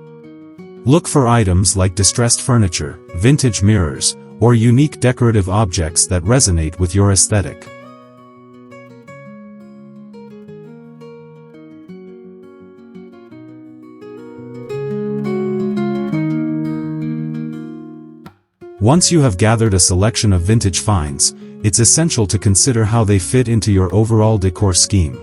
A: Look for items like distressed furniture, vintage mirrors, or unique decorative objects that resonate with your aesthetic. Once you have gathered a selection of vintage finds, it's essential to consider how they fit into your overall decor scheme.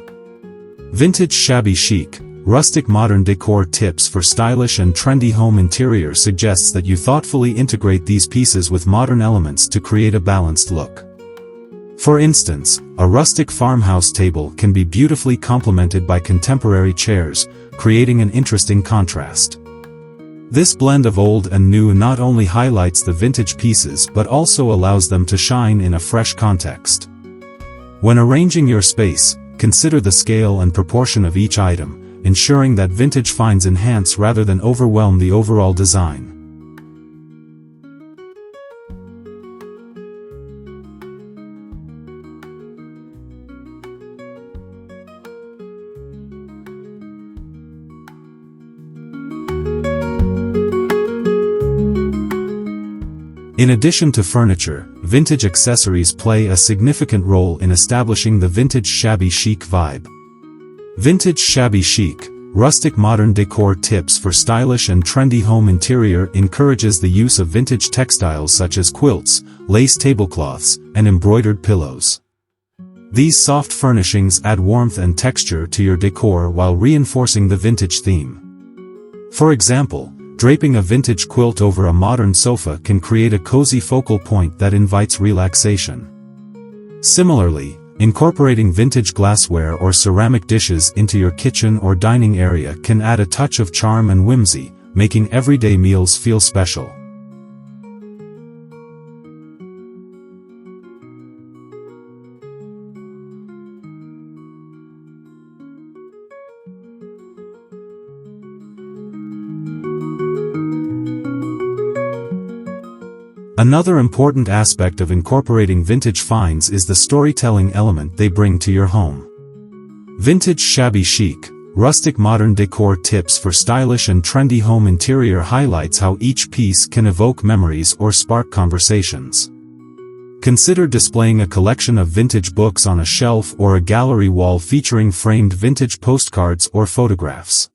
A: Vintage Shabby Chic, rustic modern decor tips for stylish and trendy home interior suggests that you thoughtfully integrate these pieces with modern elements to create a balanced look. For instance, a rustic farmhouse table can be beautifully complemented by contemporary chairs, creating an interesting contrast. This blend of old and new not only highlights the vintage pieces but also allows them to shine in a fresh context. When arranging your space, consider the scale and proportion of each item, ensuring that vintage finds enhance rather than overwhelm the overall design. In addition to furniture, vintage accessories play a significant role in establishing the vintage shabby chic vibe. Vintage Shabby Chic, rustic modern decor tips for stylish and trendy home interior encourages the use of vintage textiles such as quilts, lace tablecloths, and embroidered pillows. These soft furnishings add warmth and texture to your decor while reinforcing the vintage theme. For example, draping a vintage quilt over a modern sofa can create a cozy focal point that invites relaxation. Similarly, incorporating vintage glassware or ceramic dishes into your kitchen or dining area can add a touch of charm and whimsy, making everyday meals feel special. Another important aspect of incorporating vintage finds is the storytelling element they bring to your home. Vintage Shabby Chic, rustic modern decor tips for stylish and trendy home interior highlights how each piece can evoke memories or spark conversations. Consider displaying a collection of vintage books on a shelf or a gallery wall featuring framed vintage postcards or photographs.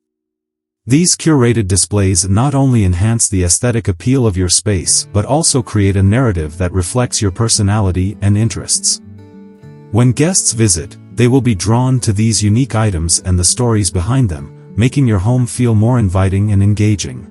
A: These curated displays not only enhance the aesthetic appeal of your space but also create a narrative that reflects your personality and interests. When guests visit, they will be drawn to these unique items and the stories behind them, making your home feel more inviting and engaging.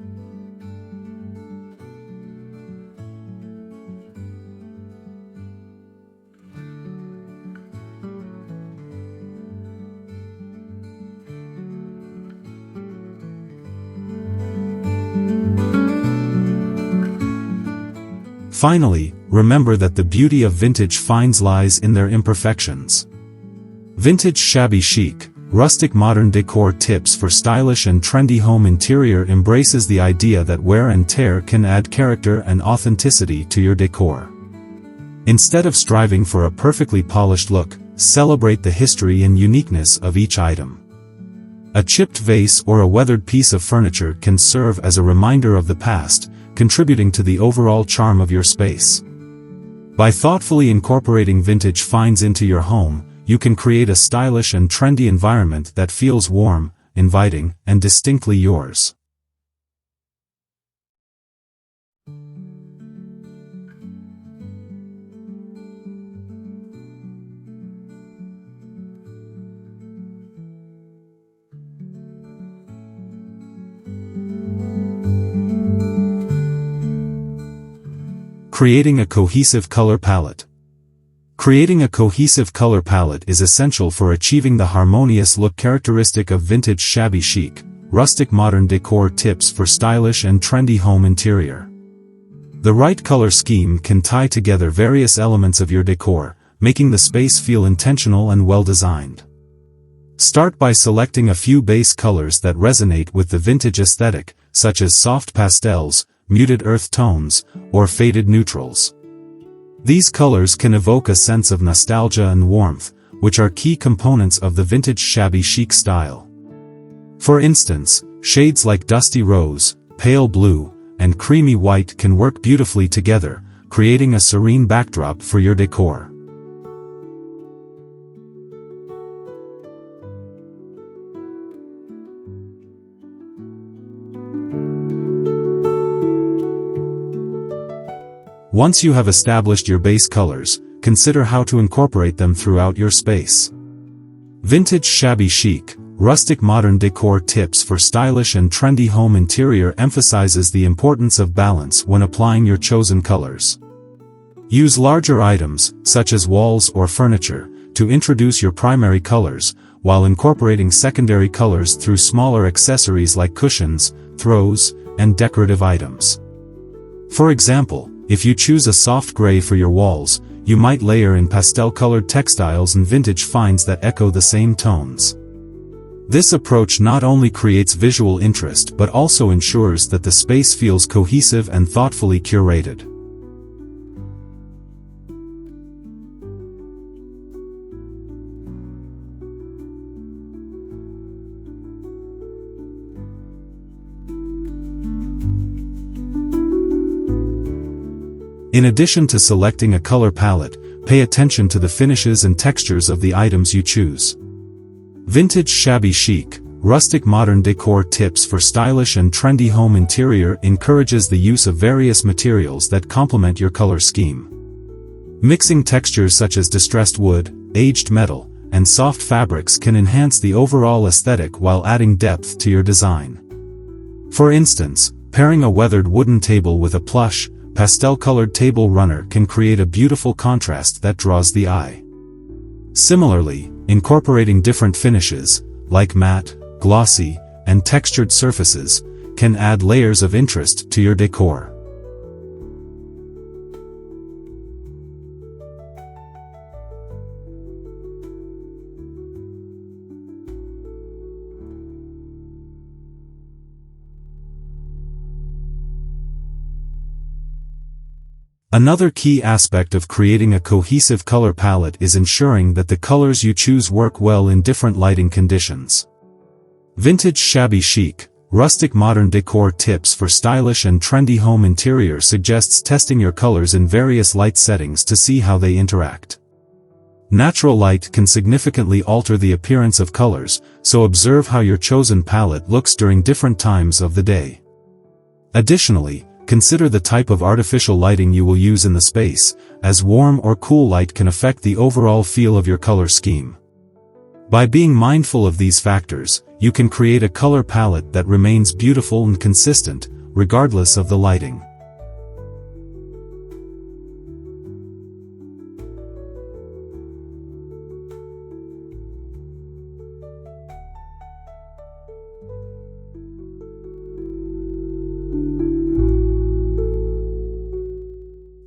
A: Finally, remember that the beauty of vintage finds lies in their imperfections. Vintage Shabby Chic, rustic modern decor tips for stylish and trendy home interior embraces the idea that wear and tear can add character and authenticity to your decor. Instead of striving for a perfectly polished look, celebrate the history and uniqueness of each item. A chipped vase or a weathered piece of furniture can serve as a reminder of the past, contributing to the overall charm of your space. By thoughtfully incorporating vintage finds into your home, you can create a stylish and trendy environment that feels warm, inviting, and distinctly yours. Creating a cohesive color palette. Creating a cohesive color palette is essential for achieving the harmonious look characteristic of vintage shabby chic, rustic modern decor tips for stylish and trendy home interior. The right color scheme can tie together various elements of your decor, making the space feel intentional and well-designed. Start by selecting a few base colors that resonate with the vintage aesthetic, such as soft pastels, muted earth tones, or faded neutrals. These colors can evoke a sense of nostalgia and warmth, which are key components of the vintage shabby chic style. For instance, shades like dusty rose, pale blue, and creamy white can work beautifully together, creating a serene backdrop for your decor. Once you have established your base colors, consider how to incorporate them throughout your space. Vintage Shabby Chic, rustic modern decor tips for stylish and trendy home interior emphasizes the importance of balance when applying your chosen colors. Use larger items, such as walls or furniture, to introduce your primary colors, while incorporating secondary colors through smaller accessories like cushions, throws, and decorative items. For example, if you choose a soft gray for your walls, you might layer in pastel-colored textiles and vintage finds that echo the same tones. This approach not only creates visual interest but also ensures that the space feels cohesive and thoughtfully curated. In addition to selecting a color palette, pay attention to the finishes and textures of the items you choose. Vintage Shabby Chic, rustic modern decor tips for stylish and trendy home interior encourages the use of various materials that complement your color scheme. Mixing textures such as distressed wood, aged metal, and soft fabrics can enhance the overall aesthetic while adding depth to your design. For instance, pairing a weathered wooden table with a plush, pastel-colored table runner can create a beautiful contrast that draws the eye. Similarly, incorporating different finishes, like matte, glossy, and textured surfaces, can add layers of interest to your decor. Another key aspect of creating a cohesive color palette is ensuring that the colors you choose work well in different lighting conditions. Vintage Shabby Chic, Rustic Modern Decor Tips for Stylish and Trendy Home Interior suggests testing your colors in various light settings to see how they interact. Natural light can significantly alter the appearance of colors, so observe how your chosen palette looks during different times of the day. Additionally, consider the type of artificial lighting you will use in the space, as warm or cool light can affect the overall feel of your color scheme. By being mindful of these factors, you can create a color palette that remains beautiful and consistent, regardless of the lighting.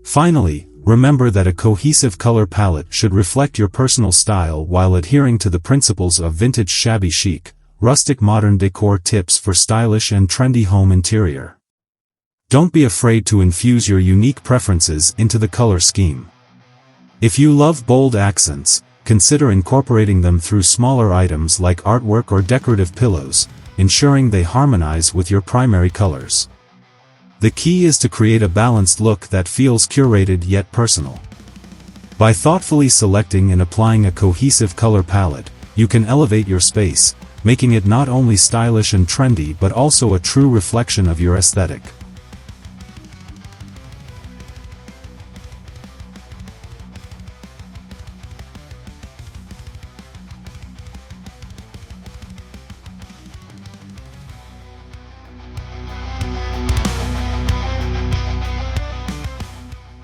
A: Finally, remember that a cohesive color palette should reflect your personal style while adhering to the principles of Vintage Shabby Chic, Rustic Modern Decor Tips for Stylish and Trendy Home Interior. Don't be afraid to infuse your unique preferences into the color scheme. If you love bold accents, consider incorporating them through smaller items like artwork or decorative pillows, ensuring they harmonize with your primary colors. The key is to create a balanced look that feels curated yet personal. By thoughtfully selecting and applying a cohesive color palette, you can elevate your space, making it not only stylish and trendy but also a true reflection of your aesthetic.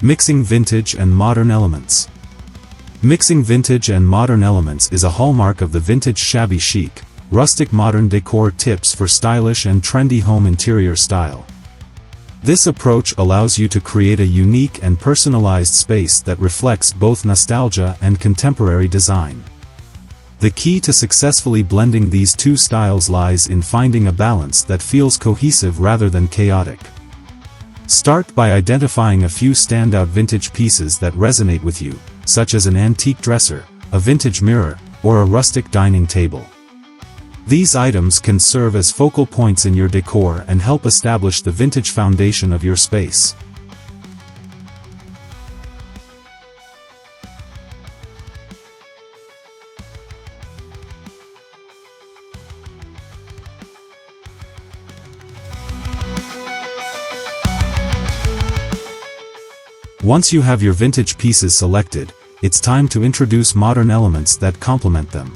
A: Mixing vintage and modern elements. Mixing vintage and modern elements is a hallmark of the Vintage Shabby Chic, Rustic Modern Decor Tips for Stylish and Trendy Home Interior style. This approach allows you to create a unique and personalized space that reflects both nostalgia and contemporary design. The key to successfully blending these two styles lies in finding a balance that feels cohesive rather than chaotic. Start by identifying a few standout vintage pieces that resonate with you, such as an antique dresser, a vintage mirror, or a rustic dining table. These items can serve as focal points in your decor and help establish the vintage foundation of your space. Once you have your vintage pieces selected, it's time to introduce modern elements that complement them.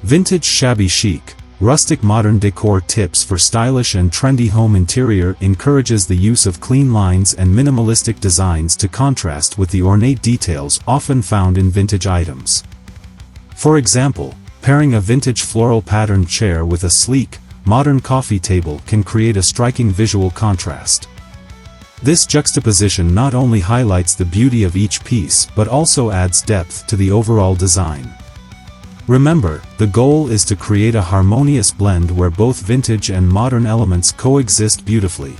A: Vintage Shabby Chic, Rustic Modern Decor Tips for Stylish and Trendy Home Interior encourages the use of clean lines and minimalistic designs to contrast with the ornate details often found in vintage items. For example, pairing a vintage floral patterned chair with a sleek, modern coffee table can create a striking visual contrast. This juxtaposition not only highlights the beauty of each piece but also adds depth to the overall design. Remember, the goal is to create a harmonious blend where both vintage and modern elements coexist beautifully.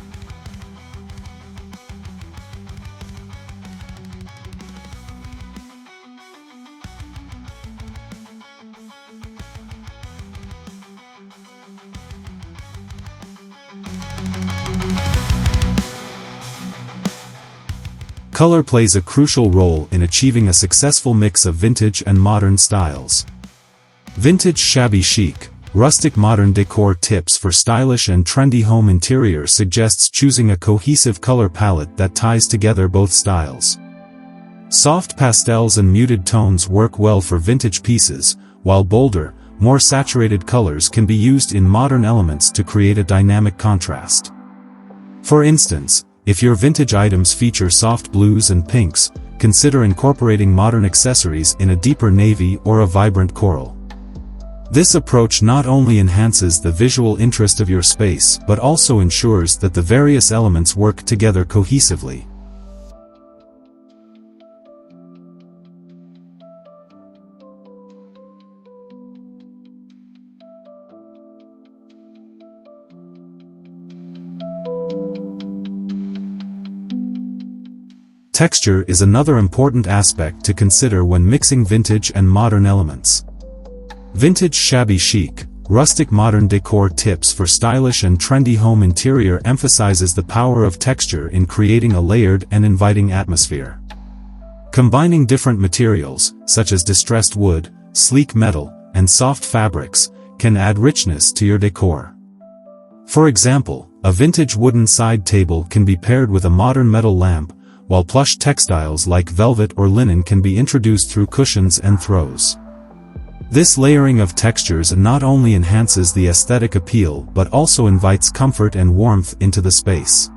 A: Color plays a crucial role in achieving a successful mix of vintage and modern styles. Vintage Shabby Chic, Rustic Modern Decor Tips for Stylish and Trendy Home Interior suggests choosing a cohesive color palette that ties together both styles. Soft pastels and muted tones work well for vintage pieces, while bolder, more saturated colors can be used in modern elements to create a dynamic contrast. For instance, if your vintage items feature soft blues and pinks, consider incorporating modern accessories in a deeper navy or a vibrant coral. This approach not only enhances the visual interest of your space but also ensures that the various elements work together cohesively. Texture is another important aspect to consider when mixing vintage and modern elements. Vintage Shabby Chic, Rustic Modern Decor Tips for Stylish and Trendy Home Interior emphasizes the power of texture in creating a layered and inviting atmosphere. Combining different materials, such as distressed wood, sleek metal, and soft fabrics, can add richness to your decor. For example, a vintage wooden side table can be paired with a modern metal lamp, while plush textiles like velvet or linen can be introduced through cushions and throws. This layering of textures not only enhances the aesthetic appeal but also invites comfort and warmth into the space.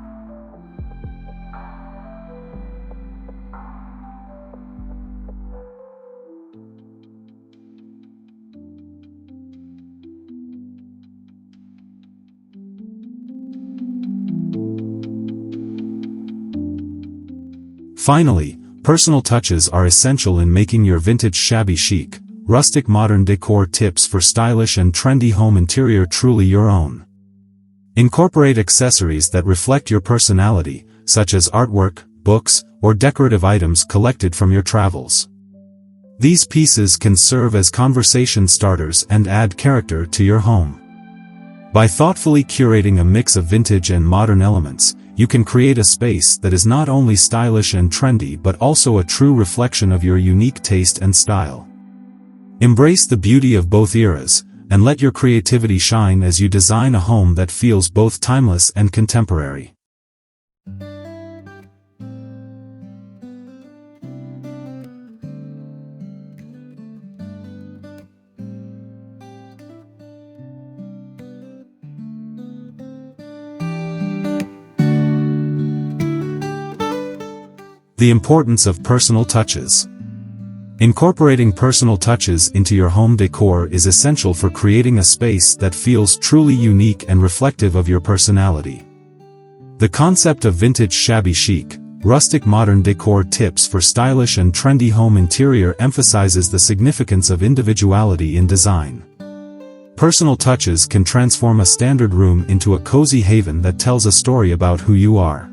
A: Finally, personal touches are essential in making your vintage shabby chic, rustic modern decor tips for stylish and trendy home interior truly your own. Incorporate accessories that reflect your personality, such as artwork, books, or decorative items collected from your travels. These pieces can serve as conversation starters and add character to your home. By thoughtfully curating a mix of vintage and modern elements, you can create a space that is not only stylish and trendy but also a true reflection of your unique taste and style. Embrace the beauty of both eras, and let your creativity shine as you design a home that feels both timeless and contemporary. The importance of personal touches. Incorporating personal touches into your home decor is essential for creating a space that feels truly unique and reflective of your personality. The concept of vintage shabby chic, rustic modern decor tips for stylish and trendy home interior emphasizes the significance of individuality in design. Personal touches can transform a standard room into a cozy haven that tells a story about who you are.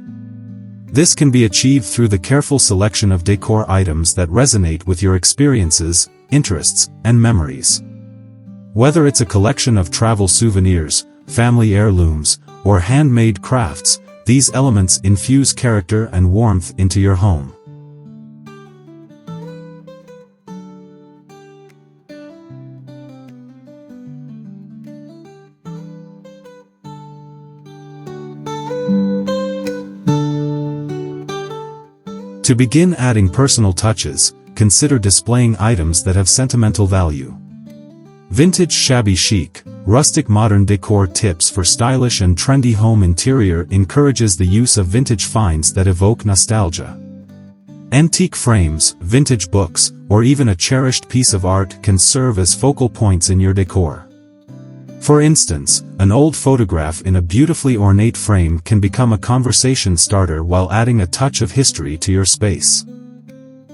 A: This can be achieved through the careful selection of decor items that resonate with your experiences, interests, and memories. Whether it's a collection of travel souvenirs, family heirlooms, or handmade crafts, these elements infuse character and warmth into your home. To begin adding personal touches, consider displaying items that have sentimental value. Vintage shabby chic, rustic modern decor tips for stylish and trendy home interior encourages the use of vintage finds that evoke nostalgia. Antique frames, vintage books, or even a cherished piece of art can serve as focal points in your decor. For instance, an old photograph in a beautifully ornate frame can become a conversation starter while adding a touch of history to your space.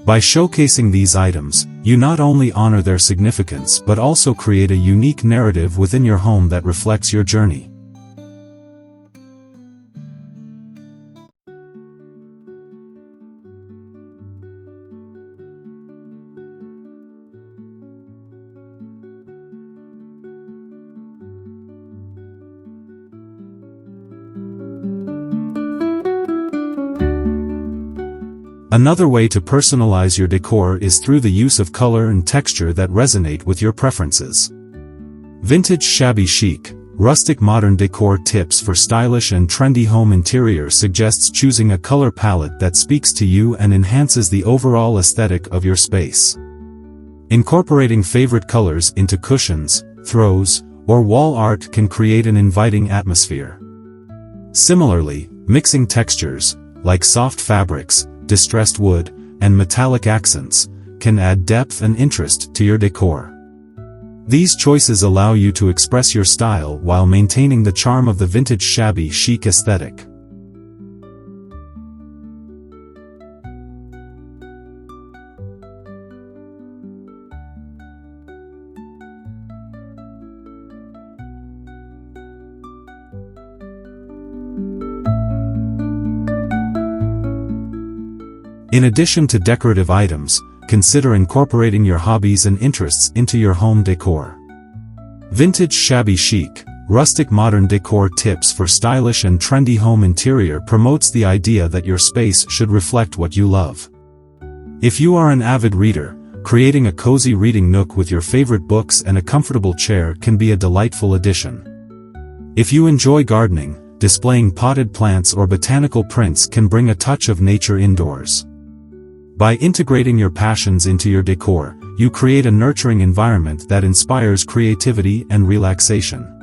A: By showcasing these items, you not only honor their significance but also create a unique narrative within your home that reflects your journey. Another way to personalize your decor is through the use of color and texture that resonate with your preferences. Vintage shabby chic, rustic modern decor tips for stylish and trendy home interior suggests choosing a color palette that speaks to you and enhances the overall aesthetic of your space. Incorporating favorite colors into cushions, throws, or wall art can create an inviting atmosphere. Similarly, mixing textures, like soft fabrics, distressed wood, and metallic accents, can add depth and interest to your decor. These choices allow you to express your style while maintaining the charm of the vintage shabby chic aesthetic. In addition to decorative items, consider incorporating your hobbies and interests into your home decor. Vintage Shabby Chic, rustic modern decor tips for stylish and trendy home interior promotes the idea that your space should reflect what you love. If you are an avid reader, creating a cozy reading nook with your favorite books and a comfortable chair can be a delightful addition. If you enjoy gardening, displaying potted plants or botanical prints can bring a touch of nature indoors. By integrating your passions into your decor, you create a nurturing environment that inspires creativity and relaxation.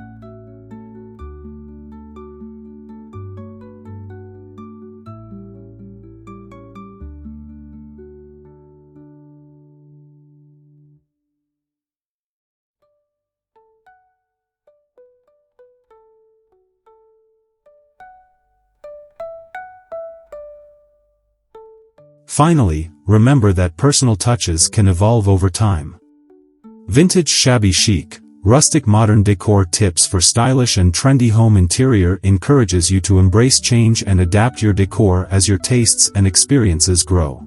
A: Finally, remember that personal touches can evolve over time. Vintage Shabby Chic, rustic modern decor tips for stylish and trendy home interior encourages you to embrace change and adapt your decor as your tastes and experiences grow.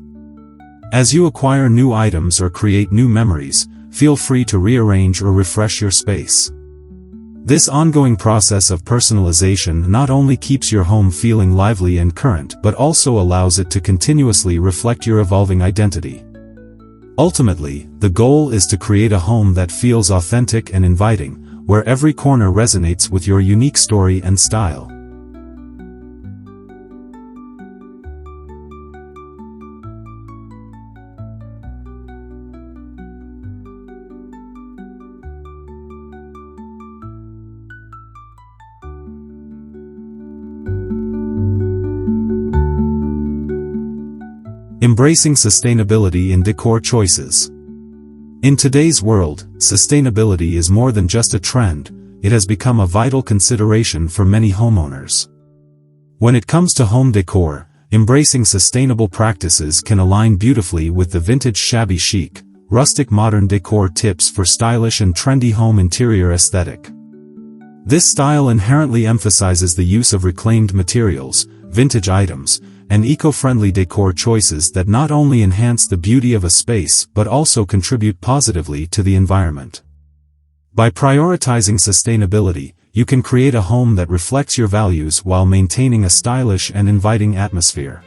A: As you acquire new items or create new memories, feel free to rearrange or refresh your space. This ongoing process of personalization not only keeps your home feeling lively and current but also allows it to continuously reflect your evolving identity. Ultimately, the goal is to create a home that feels authentic and inviting, where every corner resonates with your unique story and style. Embracing sustainability in decor choices. In today's world, sustainability is more than just a trend, it has become a vital consideration for many homeowners. When it comes to home decor, embracing sustainable practices can align beautifully with the Vintage Shabby Chic, rustic modern decor tips for stylish and trendy home interior aesthetic. This style inherently emphasizes the use of reclaimed materials, vintage items, and eco-friendly decor choices that not only enhance the beauty of a space but also contribute positively to the environment. By prioritizing sustainability, you can create a home that reflects your values while maintaining a stylish and inviting atmosphere.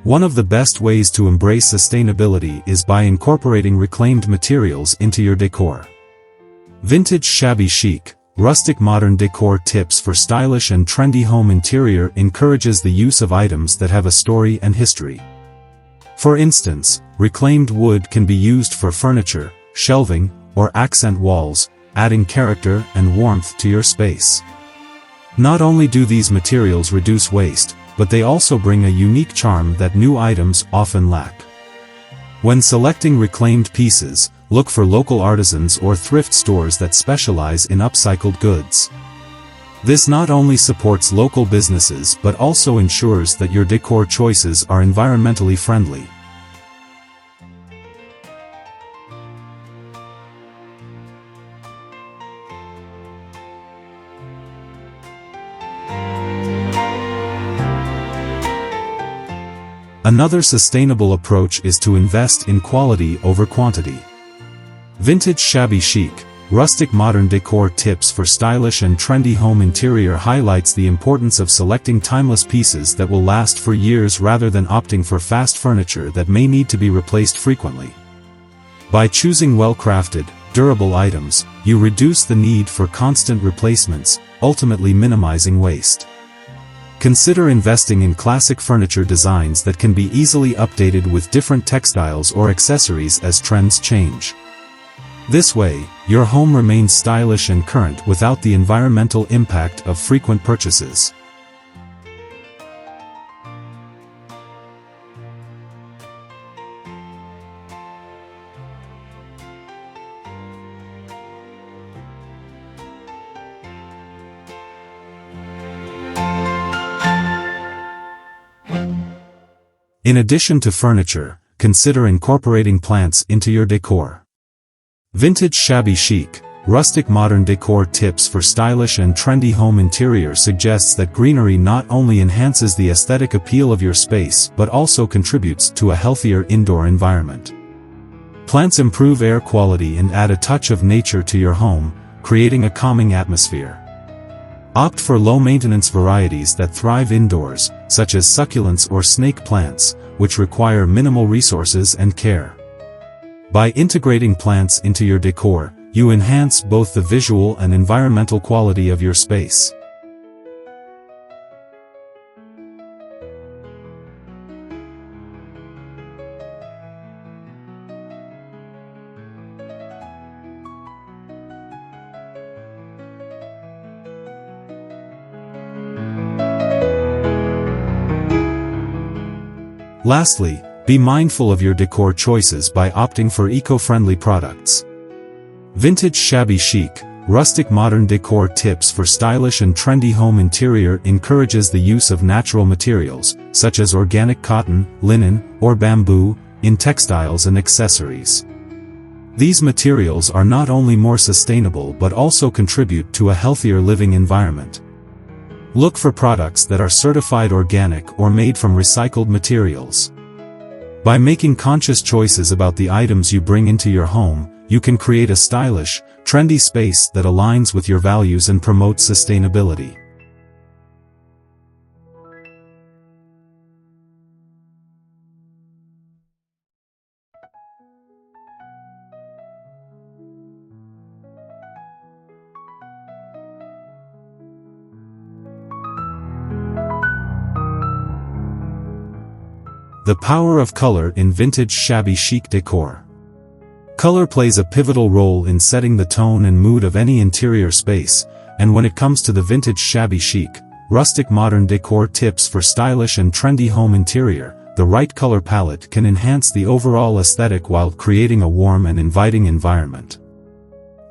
A: One of the best ways to embrace sustainability is by incorporating reclaimed materials into your decor. Vintage Shabby Chic, rustic modern decor tips for stylish and trendy home interior encourages the use of items that have a story and history. For instance, reclaimed wood can be used for furniture, shelving, or accent walls, adding character and warmth to your space. Not only do these materials reduce waste, but they also bring a unique charm that new items often lack. When selecting reclaimed pieces, look for local artisans or thrift stores that specialize in upcycled goods. This not only supports local businesses but also ensures that your decor choices are environmentally friendly. Another sustainable approach is to invest in quality over quantity. Vintage Shabby Chic, rustic modern decor tips for stylish and trendy home interior highlights the importance of selecting timeless pieces that will last for years rather than opting for fast furniture that may need to be replaced frequently. By choosing well-crafted, durable items, you reduce the need for constant replacements, ultimately minimizing waste. Consider investing in classic furniture designs that can be easily updated with different textiles or accessories as trends change. This way, your home remains stylish and current without the environmental impact of frequent purchases. In addition to furniture, consider incorporating plants into your decor. Vintage Shabby Chic, Rustic Modern Decor Tips for Stylish and Trendy Home Interior suggests that greenery not only enhances the aesthetic appeal of your space but also contributes to a healthier indoor environment. Plants improve air quality and add a touch of nature to your home, creating a calming atmosphere. Opt for low-maintenance varieties that thrive indoors, such as succulents or snake plants, which require minimal resources and care. By integrating plants into your decor, you enhance both the visual and environmental quality of your space. Lastly, be mindful of your decor choices by opting for eco-friendly products. Vintage Shabby Chic, Rustic Modern Decor Tips for Stylish and Trendy Home Interior encourages the use of natural materials, such as organic cotton, linen, or bamboo, in textiles and accessories. These materials are not only more sustainable but also contribute to a healthier living environment. Look for products that are certified organic or made from recycled materials. By making conscious choices about the items you bring into your home, you can create a stylish, trendy space that aligns with your values and promotes sustainability. The power of color in vintage shabby chic decor. Color plays a pivotal role in setting the tone and mood of any interior space, and when it comes to the vintage shabby chic, rustic modern decor tips for stylish and trendy home interior, the right color palette can enhance the overall aesthetic while creating a warm and inviting environment.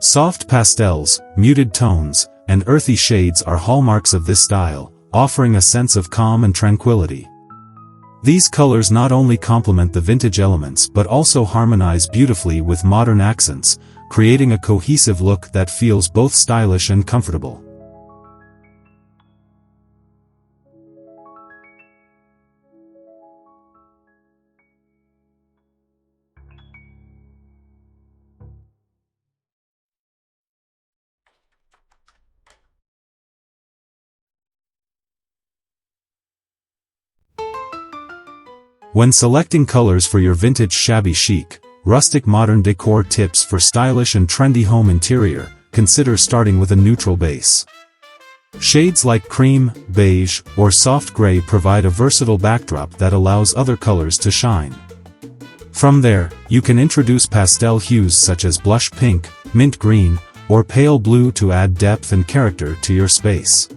A: Soft pastels, muted tones, and earthy shades are hallmarks of this style, offering a sense of calm and tranquility. These colors not only complement the vintage elements but also harmonize beautifully with modern accents, creating a cohesive look that feels both stylish and comfortable. When selecting colors for your vintage shabby chic, rustic modern decor tips for stylish and trendy home interior, consider starting with a neutral base. Shades like cream, beige, or soft gray provide a versatile backdrop that allows other colors to shine. From there, you can introduce pastel hues such as blush pink, mint green, or pale blue to add depth and character to your space.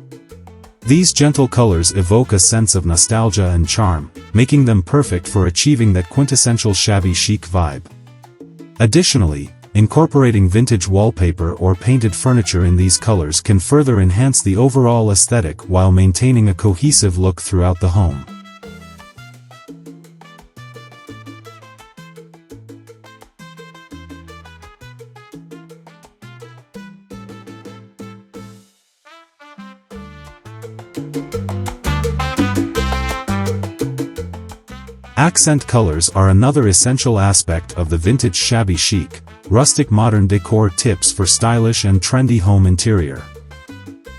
A: These gentle colors evoke a sense of nostalgia and charm, making them perfect for achieving that quintessential shabby chic vibe. Additionally, incorporating vintage wallpaper or painted furniture in these colors can further enhance the overall aesthetic while maintaining a cohesive look throughout the home. Accent colors are another essential aspect of the vintage shabby chic, rustic modern decor tips for stylish and trendy home interior.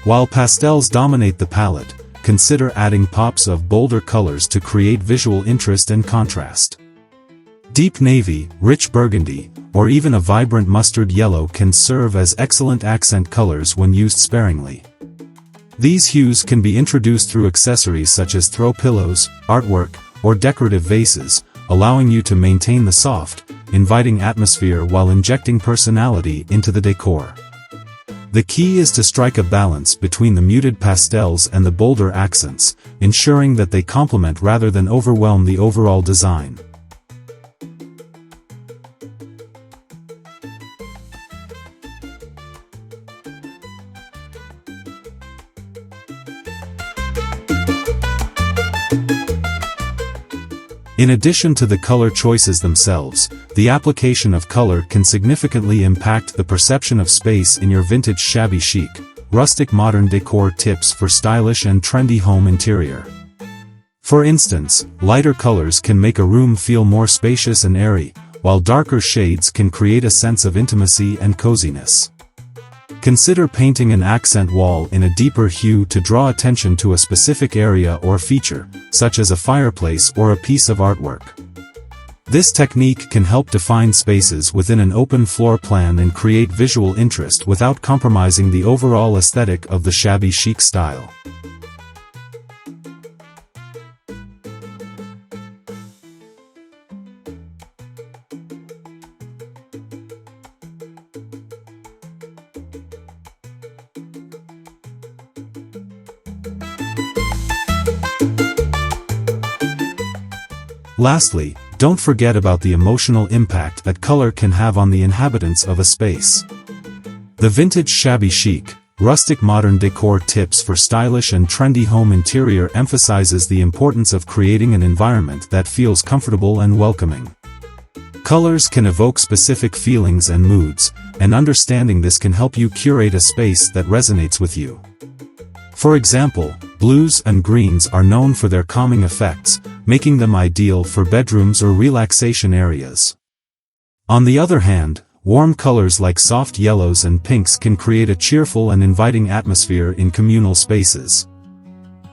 A: While pastels dominate the palette, consider adding pops of bolder colors to create visual interest and contrast. Deep navy, rich burgundy, or even a vibrant mustard yellow can serve as excellent accent colors when used sparingly. These hues can be introduced through accessories such as throw pillows, artwork, or decorative vases, allowing you to maintain the soft, inviting atmosphere while injecting personality into the decor. The key is to strike a balance between the muted pastels and the bolder accents, ensuring that they complement rather than overwhelm the overall design. In addition to the color choices themselves, the application of color can significantly impact the perception of space in your vintage shabby chic, rustic modern decor tips for stylish and trendy home interior. For instance, lighter colors can make a room feel more spacious and airy, while darker shades can create a sense of intimacy and coziness. Consider painting an accent wall in a deeper hue to draw attention to a specific area or feature, such as a fireplace or a piece of artwork. This technique can help define spaces within an open floor plan and create visual interest without compromising the overall aesthetic of the shabby chic style. Lastly, don't forget about the emotional impact that color can have on the inhabitants of a space. The Vintage Shabby Chic, rustic modern decor tips for stylish and trendy home interior emphasizes the importance of creating an environment that feels comfortable and welcoming. Colors can evoke specific feelings and moods, and understanding this can help you curate a space that resonates with you. For example, blues and greens are known for their calming effects, making them ideal for bedrooms or relaxation areas. On the other hand, warm colors like soft yellows and pinks can create a cheerful and inviting atmosphere in communal spaces.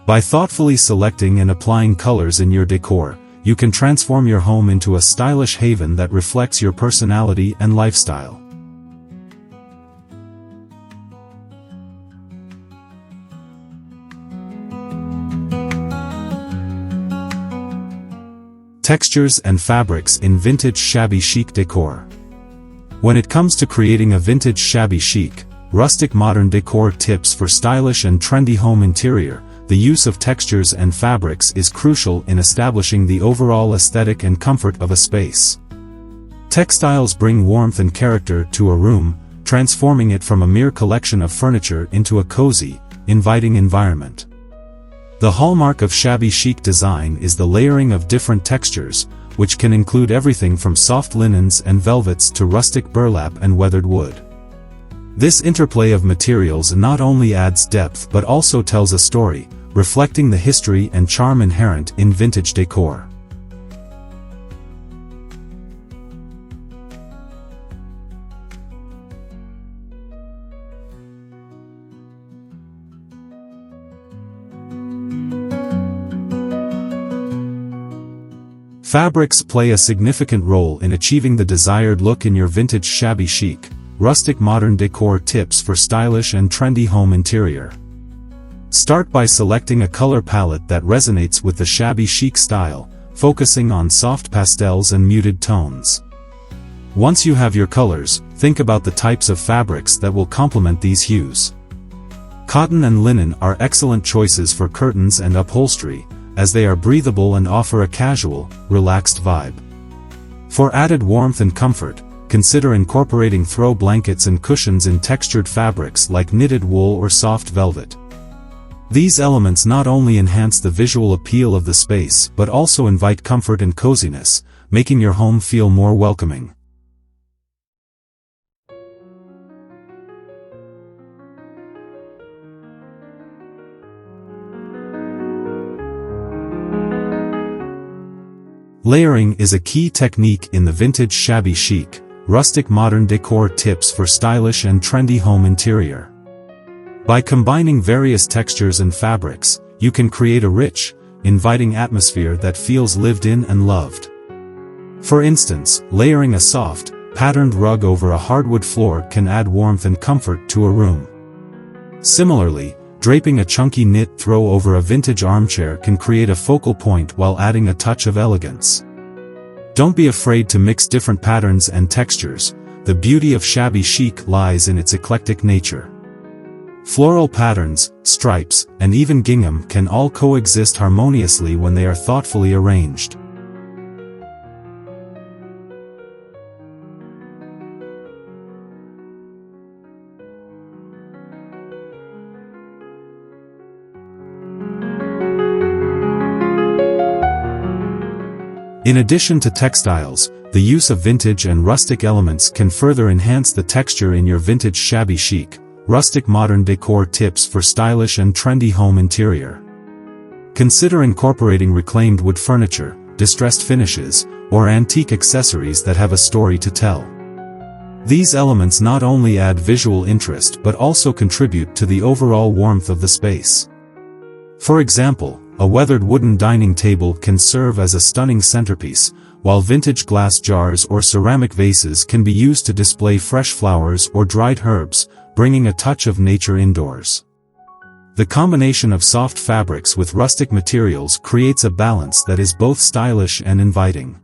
A: By thoughtfully selecting and applying colors in your decor, you can transform your home into a stylish haven that reflects your personality and lifestyle. Textures and fabrics in vintage shabby chic decor. When it comes to creating a vintage shabby chic, rustic modern decor tips for stylish and trendy home interior, the use of textures and fabrics is crucial in establishing the overall aesthetic and comfort of a space. Textiles bring warmth and character to a room, transforming it from a mere collection of furniture into a cozy, inviting environment. The hallmark of shabby chic design is the layering of different textures, which can include everything from soft linens and velvets to rustic burlap and weathered wood. This interplay of materials not only adds depth but also tells a story, reflecting the history and charm inherent in vintage decor. Fabrics play a significant role in achieving the desired look in your vintage shabby chic, rustic modern decor tips for stylish and trendy home interior. Start by selecting a color palette that resonates with the shabby chic style, focusing on soft pastels and muted tones. Once you have your colors, think about the types of fabrics that will complement these hues. Cotton and linen are excellent choices for curtains and upholstery, as they are breathable and offer a casual, relaxed vibe. For added warmth and comfort, consider incorporating throw blankets and cushions in textured fabrics like knitted wool or soft velvet. These elements not only enhance the visual appeal of the space but also invite comfort and coziness, making your home feel more welcoming. Layering is a key technique in the vintage shabby chic, rustic modern decor tips for stylish and trendy home interior. By combining various textures and fabrics, you can create a rich, inviting atmosphere that feels lived in and loved. For instance, layering a soft, patterned rug over a hardwood floor can add warmth and comfort to a room. Similarly, draping a chunky knit throw over a vintage armchair can create a focal point while adding a touch of elegance. Don't be afraid to mix different patterns and textures. The beauty of shabby chic lies in its eclectic nature. Floral patterns, stripes, and even gingham can all coexist harmoniously when they are thoughtfully arranged. In addition to textiles, the use of vintage and rustic elements can further enhance the texture in your vintage shabby chic, rustic modern decor tips for stylish and trendy home interior. Consider incorporating reclaimed wood furniture, distressed finishes, or antique accessories that have a story to tell. These elements not only add visual interest but also contribute to the overall warmth of the space. For example, a weathered wooden dining table can serve as a stunning centerpiece, while vintage glass jars or ceramic vases can be used to display fresh flowers or dried herbs, bringing a touch of nature indoors. The combination of soft fabrics with rustic materials creates a balance that is both stylish and inviting.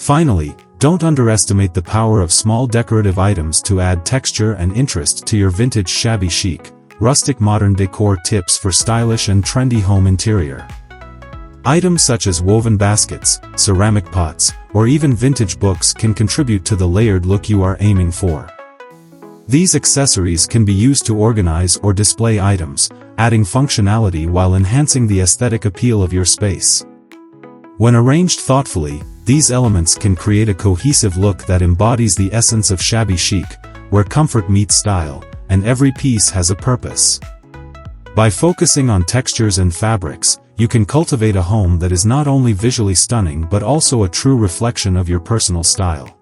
A: Finally, don't underestimate the power of small decorative items to add texture and interest to your vintage shabby chic, rustic modern decor tips for stylish and trendy home interior. Items such as woven baskets, ceramic pots, or even vintage books can contribute to the layered look you are aiming for. These accessories can be used to organize or display items, adding functionality while enhancing the aesthetic appeal of your space. When arranged thoughtfully, these elements can create a cohesive look that embodies the essence of shabby chic, where comfort meets style, and every piece has a purpose. By focusing on textures and fabrics, you can cultivate a home that is not only visually stunning but also a true reflection of your personal style.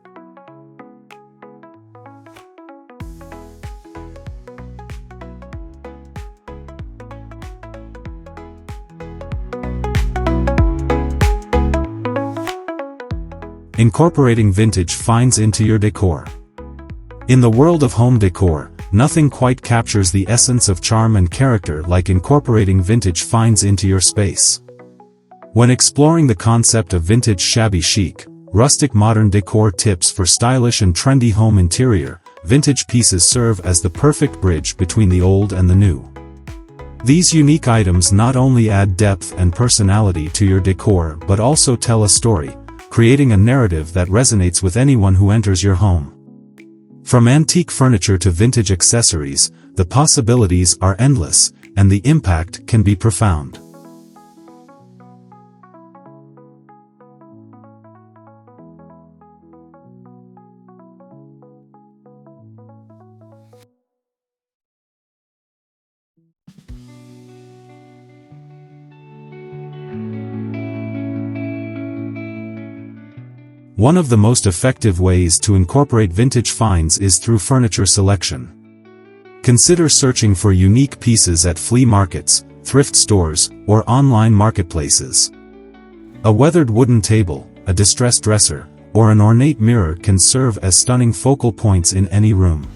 A: Incorporating vintage finds into your decor. In the world of home decor, nothing quite captures the essence of charm and character like incorporating vintage finds into your space. When exploring the concept of vintage shabby chic, rustic modern decor tips for stylish and trendy home interior, vintage pieces serve as the perfect bridge between the old and the new. These unique items not only add depth and personality to your decor but also tell a story, creating a narrative that resonates with anyone who enters your home. From antique furniture to vintage accessories, the possibilities are endless, and the impact can be profound. One of the most effective ways to incorporate vintage finds is through furniture selection. Consider searching for unique pieces at flea markets, thrift stores, or online marketplaces. A weathered wooden table, a distressed dresser, or an ornate mirror can serve as stunning focal points in any room.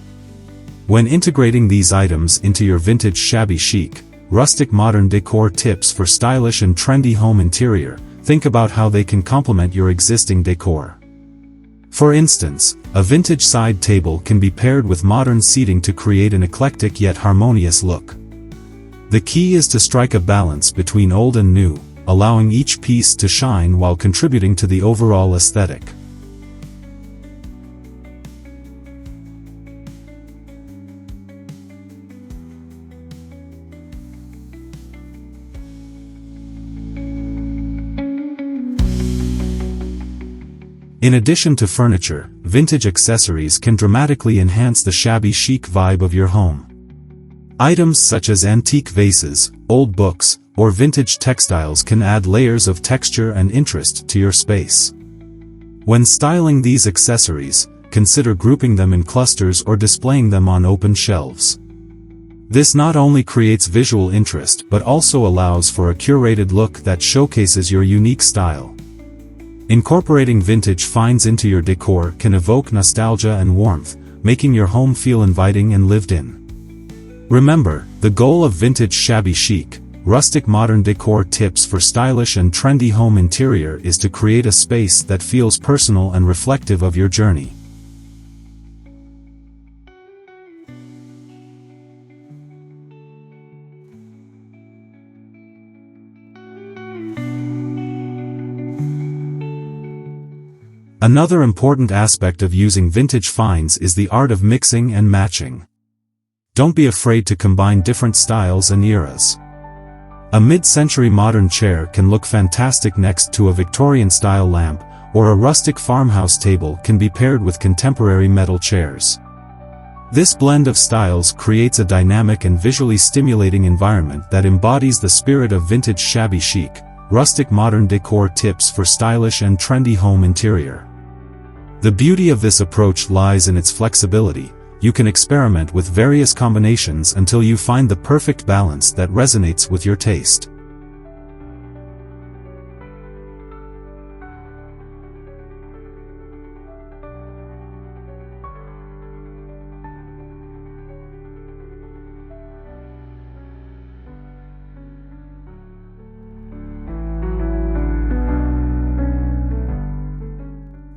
A: When integrating these items into your vintage shabby chic, rustic modern decor tips for stylish and trendy home interior, think about how they can complement your existing decor. For instance, a vintage side table can be paired with modern seating to create an eclectic yet harmonious look. The key is to strike a balance between old and new, allowing each piece to shine while contributing to the overall aesthetic. In addition to furniture, vintage accessories can dramatically enhance the shabby chic vibe of your home. Items such as antique vases, old books, or vintage textiles can add layers of texture and interest to your space. When styling these accessories, consider grouping them in clusters or displaying them on open shelves. This not only creates visual interest but also allows for a curated look that showcases your unique style. Incorporating vintage finds into your decor can evoke nostalgia and warmth, making your home feel inviting and lived in. Remember, the goal of vintage shabby chic, rustic modern decor tips for stylish and trendy home interior is to create a space that feels personal and reflective of your journey. Another important aspect of using vintage finds is the art of mixing and matching. Don't be afraid to combine different styles and eras. A mid-century modern chair can look fantastic next to a Victorian-style lamp, or a rustic farmhouse table can be paired with contemporary metal chairs. This blend of styles creates a dynamic and visually stimulating environment that embodies the spirit of vintage shabby chic, rustic modern decor tips for stylish and trendy home interior. The beauty of this approach lies in its flexibility. You can experiment with various combinations until you find the perfect balance that resonates with your taste.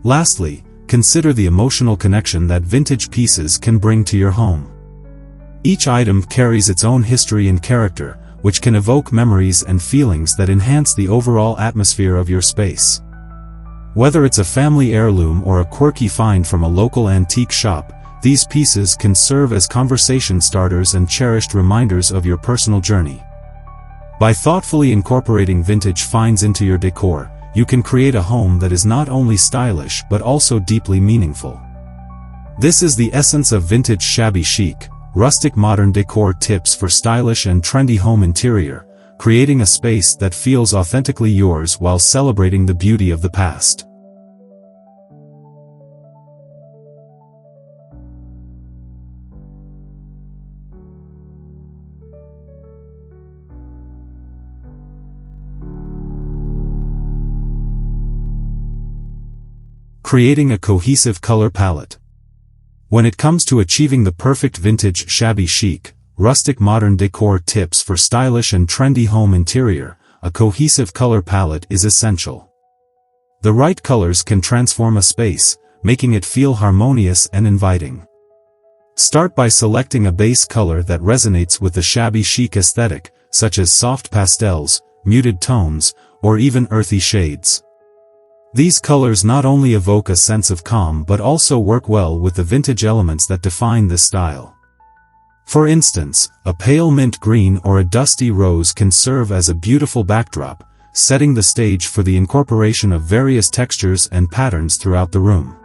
A: Lastly, consider the emotional connection that vintage pieces can bring to your home. Each item carries its own history and character, which can evoke memories and feelings that enhance the overall atmosphere of your space. Whether it's a family heirloom or a quirky find from a local antique shop, these pieces can serve as conversation starters and cherished reminders of your personal journey. By thoughtfully incorporating vintage finds into your decor, you can create a home that is not only stylish but also deeply meaningful. This is the essence of vintage shabby chic, rustic modern decor tips for stylish and trendy home interior, creating a space that feels authentically yours while celebrating the beauty of the past. Creating a cohesive color palette. When it comes to achieving the perfect vintage shabby chic, rustic modern decor tips for stylish and trendy home interior, a cohesive color palette is essential. The right colors can transform a space, making it feel harmonious and inviting. Start by selecting a base color that resonates with the shabby chic aesthetic, such as soft pastels, muted tones, or even earthy shades. These colors not only evoke a sense of calm but also work well with the vintage elements that define this style. For instance, a pale mint green or a dusty rose can serve as a beautiful backdrop, setting the stage for the incorporation of various textures and patterns throughout the room.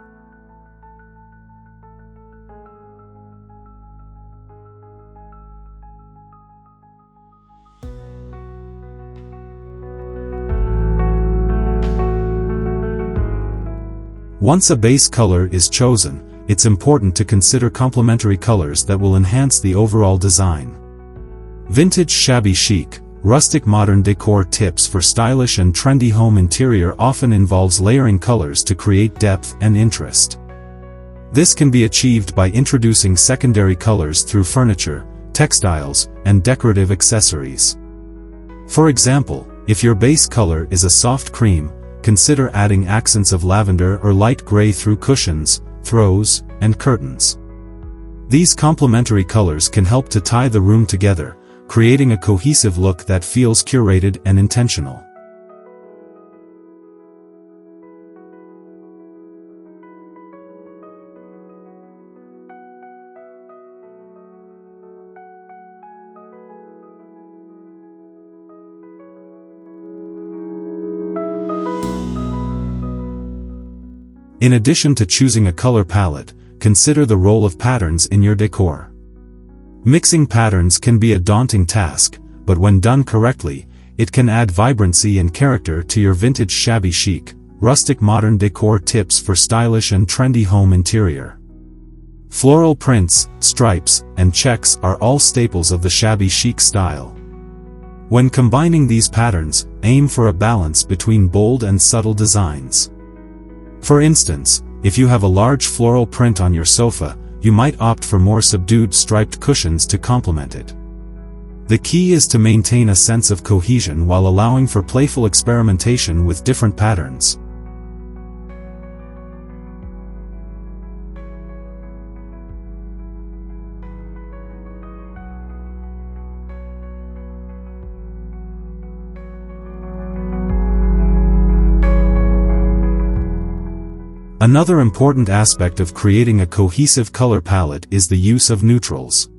A: Once a base color is chosen, it's important to consider complementary colors that will enhance the overall design. Vintage shabby chic, rustic modern decor tips for stylish and trendy home interior often involves layering colors to create depth and interest. This can be achieved by introducing secondary colors through furniture, textiles, and decorative accessories. For example, if your base color is a soft cream, consider adding accents of lavender or light gray through cushions, throws, and curtains. These complementary colors can help to tie the room together, creating a cohesive look that feels curated and intentional. In addition to choosing a color palette, consider the role of patterns in your decor. Mixing patterns can be a daunting task, but when done correctly, it can add vibrancy and character to your vintage shabby chic, rustic modern decor tips for stylish and trendy home interior. Floral prints, stripes, and checks are all staples of the shabby chic style. When combining these patterns, aim for a balance between bold and subtle designs. For instance, if you have a large floral print on your sofa, you might opt for more subdued striped cushions to complement it. The key is to maintain a sense of cohesion while allowing for playful experimentation with different patterns. Another important aspect of creating a cohesive color palette is the use of neutrals.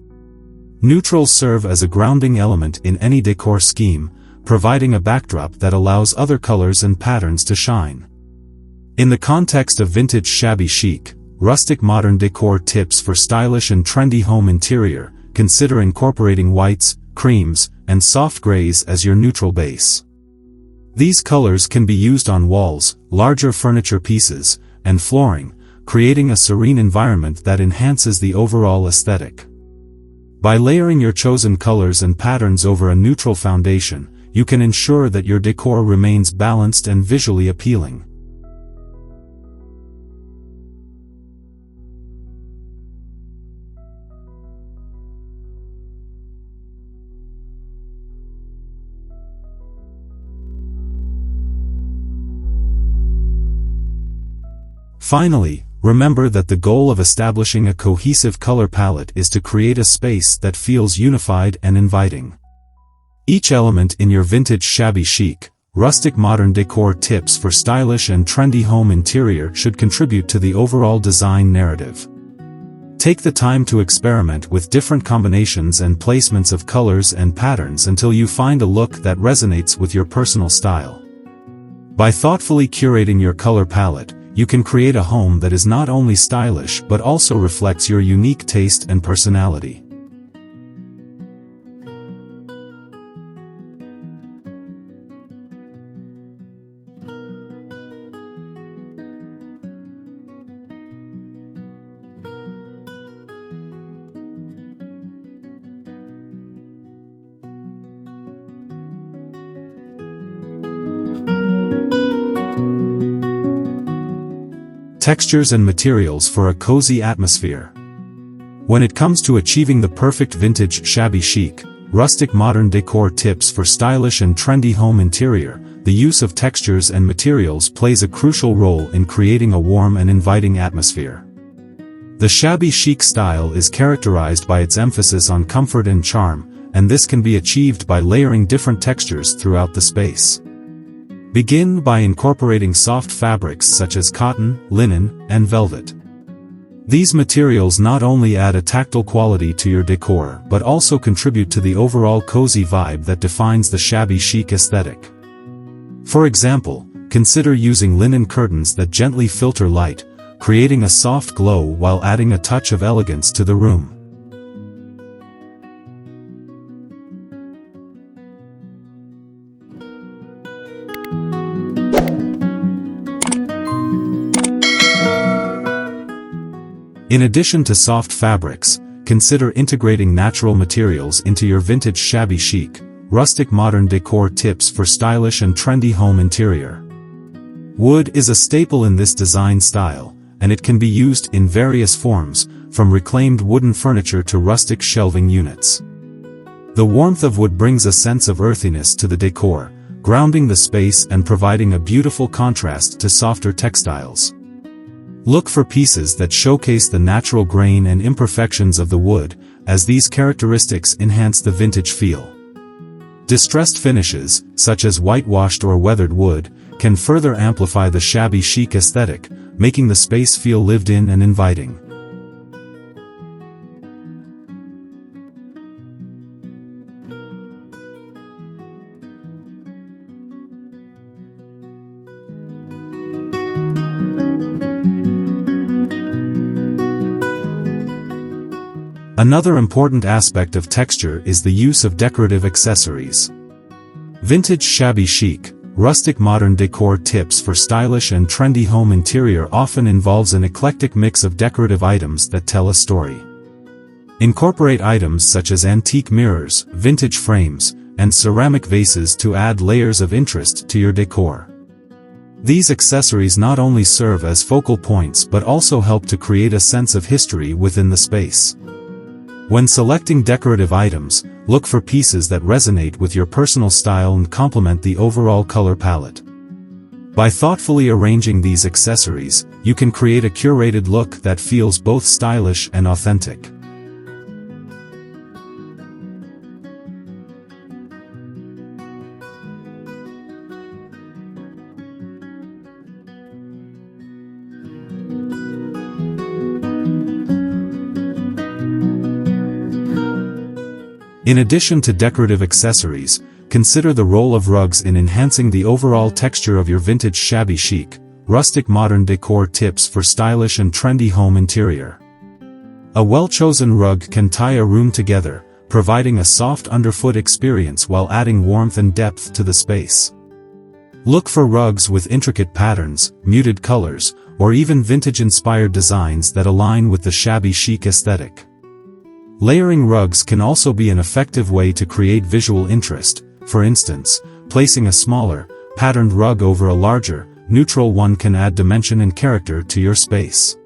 A: Neutrals serve as a grounding element in any decor scheme, providing a backdrop that allows other colors and patterns to shine. In the context of vintage shabby chic, rustic modern decor tips for stylish and trendy home interior, consider incorporating whites, creams, and soft grays as your neutral base. These colors can be used on walls, larger furniture pieces, and flooring, creating a serene environment that enhances the overall aesthetic. By layering your chosen colors and patterns over a neutral foundation, you can ensure that your decor remains balanced and visually appealing. Finally, remember that the goal of establishing a cohesive color palette is to create a space that feels unified and inviting. Each element in your vintage shabby chic, rustic modern decor tips for stylish and trendy home interior should contribute to the overall design narrative. Take the time to experiment with different combinations and placements of colors and patterns until you find a look that resonates with your personal style. By thoughtfully curating your color palette, you can create a home that is not only stylish but also reflects your unique taste and personality. Textures and materials for a cozy atmosphere. When it comes to achieving the perfect vintage shabby chic, rustic modern decor tips for stylish and trendy home interior, the use of textures and materials plays a crucial role in creating a warm and inviting atmosphere. The shabby chic style is characterized by its emphasis on comfort and charm, and this can be achieved by layering different textures throughout the space. Begin by incorporating soft fabrics such as cotton, linen, and velvet. These materials not only add a tactile quality to your decor but also contribute to the overall cozy vibe that defines the shabby chic aesthetic. For example, consider using linen curtains that gently filter light, creating a soft glow while adding a touch of elegance to the room. In addition to soft fabrics, consider integrating natural materials into your vintage shabby chic, rustic modern decor tips for stylish and trendy home interior. Wood is a staple in this design style, and it can be used in various forms, from reclaimed wooden furniture to rustic shelving units. The warmth of wood brings a sense of earthiness to the decor, grounding the space and providing a beautiful contrast to softer textiles. Look for pieces that showcase the natural grain and imperfections of the wood, as these characteristics enhance the vintage feel. Distressed finishes, such as whitewashed or weathered wood, can further amplify the shabby chic aesthetic, making the space feel lived in and inviting. Another important aspect of texture is the use of decorative accessories. Vintage shabby chic, rustic modern decor tips for stylish and trendy home interior often involves an eclectic mix of decorative items that tell a story. Incorporate items such as antique mirrors, vintage frames, and ceramic vases to add layers of interest to your decor. These accessories not only serve as focal points but also help to create a sense of history within the space. When selecting decorative items, look for pieces that resonate with your personal style and complement the overall color palette. By thoughtfully arranging these accessories, you can create a curated look that feels both stylish and authentic. In addition to decorative accessories, consider the role of rugs in enhancing the overall texture of your vintage shabby chic, rustic modern decor tips for stylish and trendy home interior. A well-chosen rug can tie a room together, providing a soft underfoot experience while adding warmth and depth to the space. Look for rugs with intricate patterns, muted colors, or even vintage-inspired designs that align with the shabby chic aesthetic. Layering rugs can also be an effective way to create visual interest. For instance, placing a smaller, patterned rug over a larger, neutral one can add dimension and character to your space.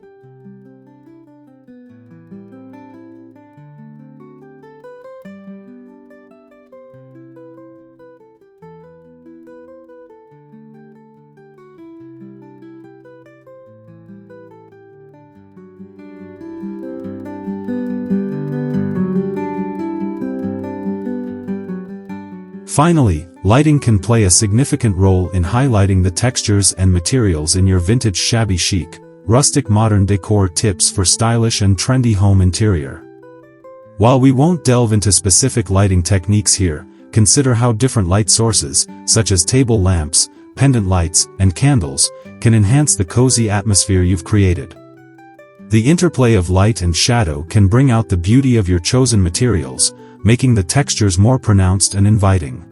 A: Finally, lighting can play a significant role in highlighting the textures and materials in your vintage shabby chic, rustic modern decor tips for stylish and trendy home interior. While we won't delve into specific lighting techniques here, consider how different light sources, such as table lamps, pendant lights, and candles, can enhance the cozy atmosphere you've created. The interplay of light and shadow can bring out the beauty of your chosen materials, making the textures more pronounced and inviting.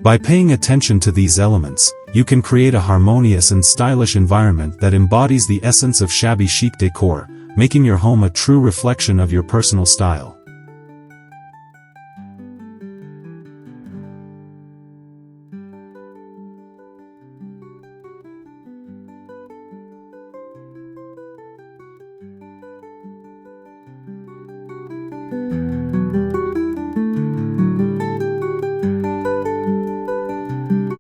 A: By paying attention to these elements, you can create a harmonious and stylish environment that embodies the essence of shabby chic decor, making your home a true reflection of your personal style.